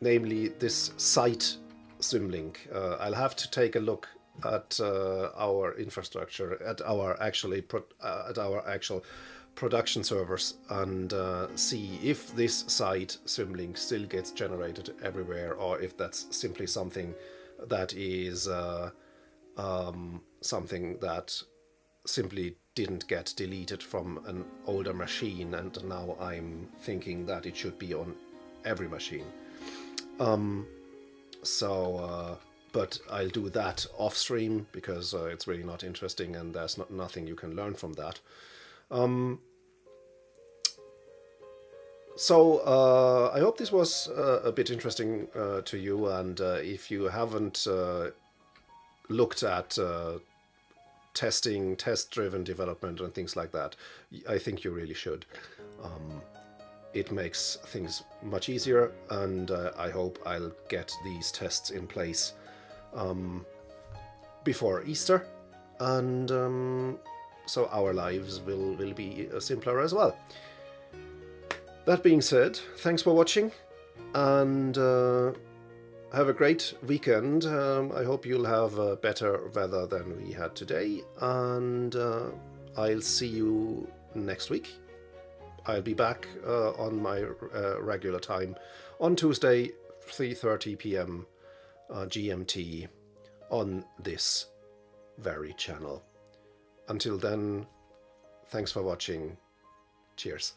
namely this site symlink. I'll have to take a look at our infrastructure, at our actual production servers, and see if this site symlink still gets generated everywhere, or if that's simply something that is something that simply didn't get deleted from an older machine, and now I'm thinking that it should be on every machine. But I'll do that off stream, because it's really not interesting, and there's nothing you can learn from that. So I hope this was a bit interesting to you, and if you haven't looked at testing, test-driven development and things like that, I think you really should. It makes things much easier, and I hope I'll get these tests in place before Easter, and so our lives will be simpler as well. That being said, thanks for watching, and have a great weekend. I hope you'll have better weather than we had today, and I'll see you next week. I'll be back on my regular time on Tuesday, 3:30 p.m. GMT, on this very channel. Until then, Thanks for watching. Cheers.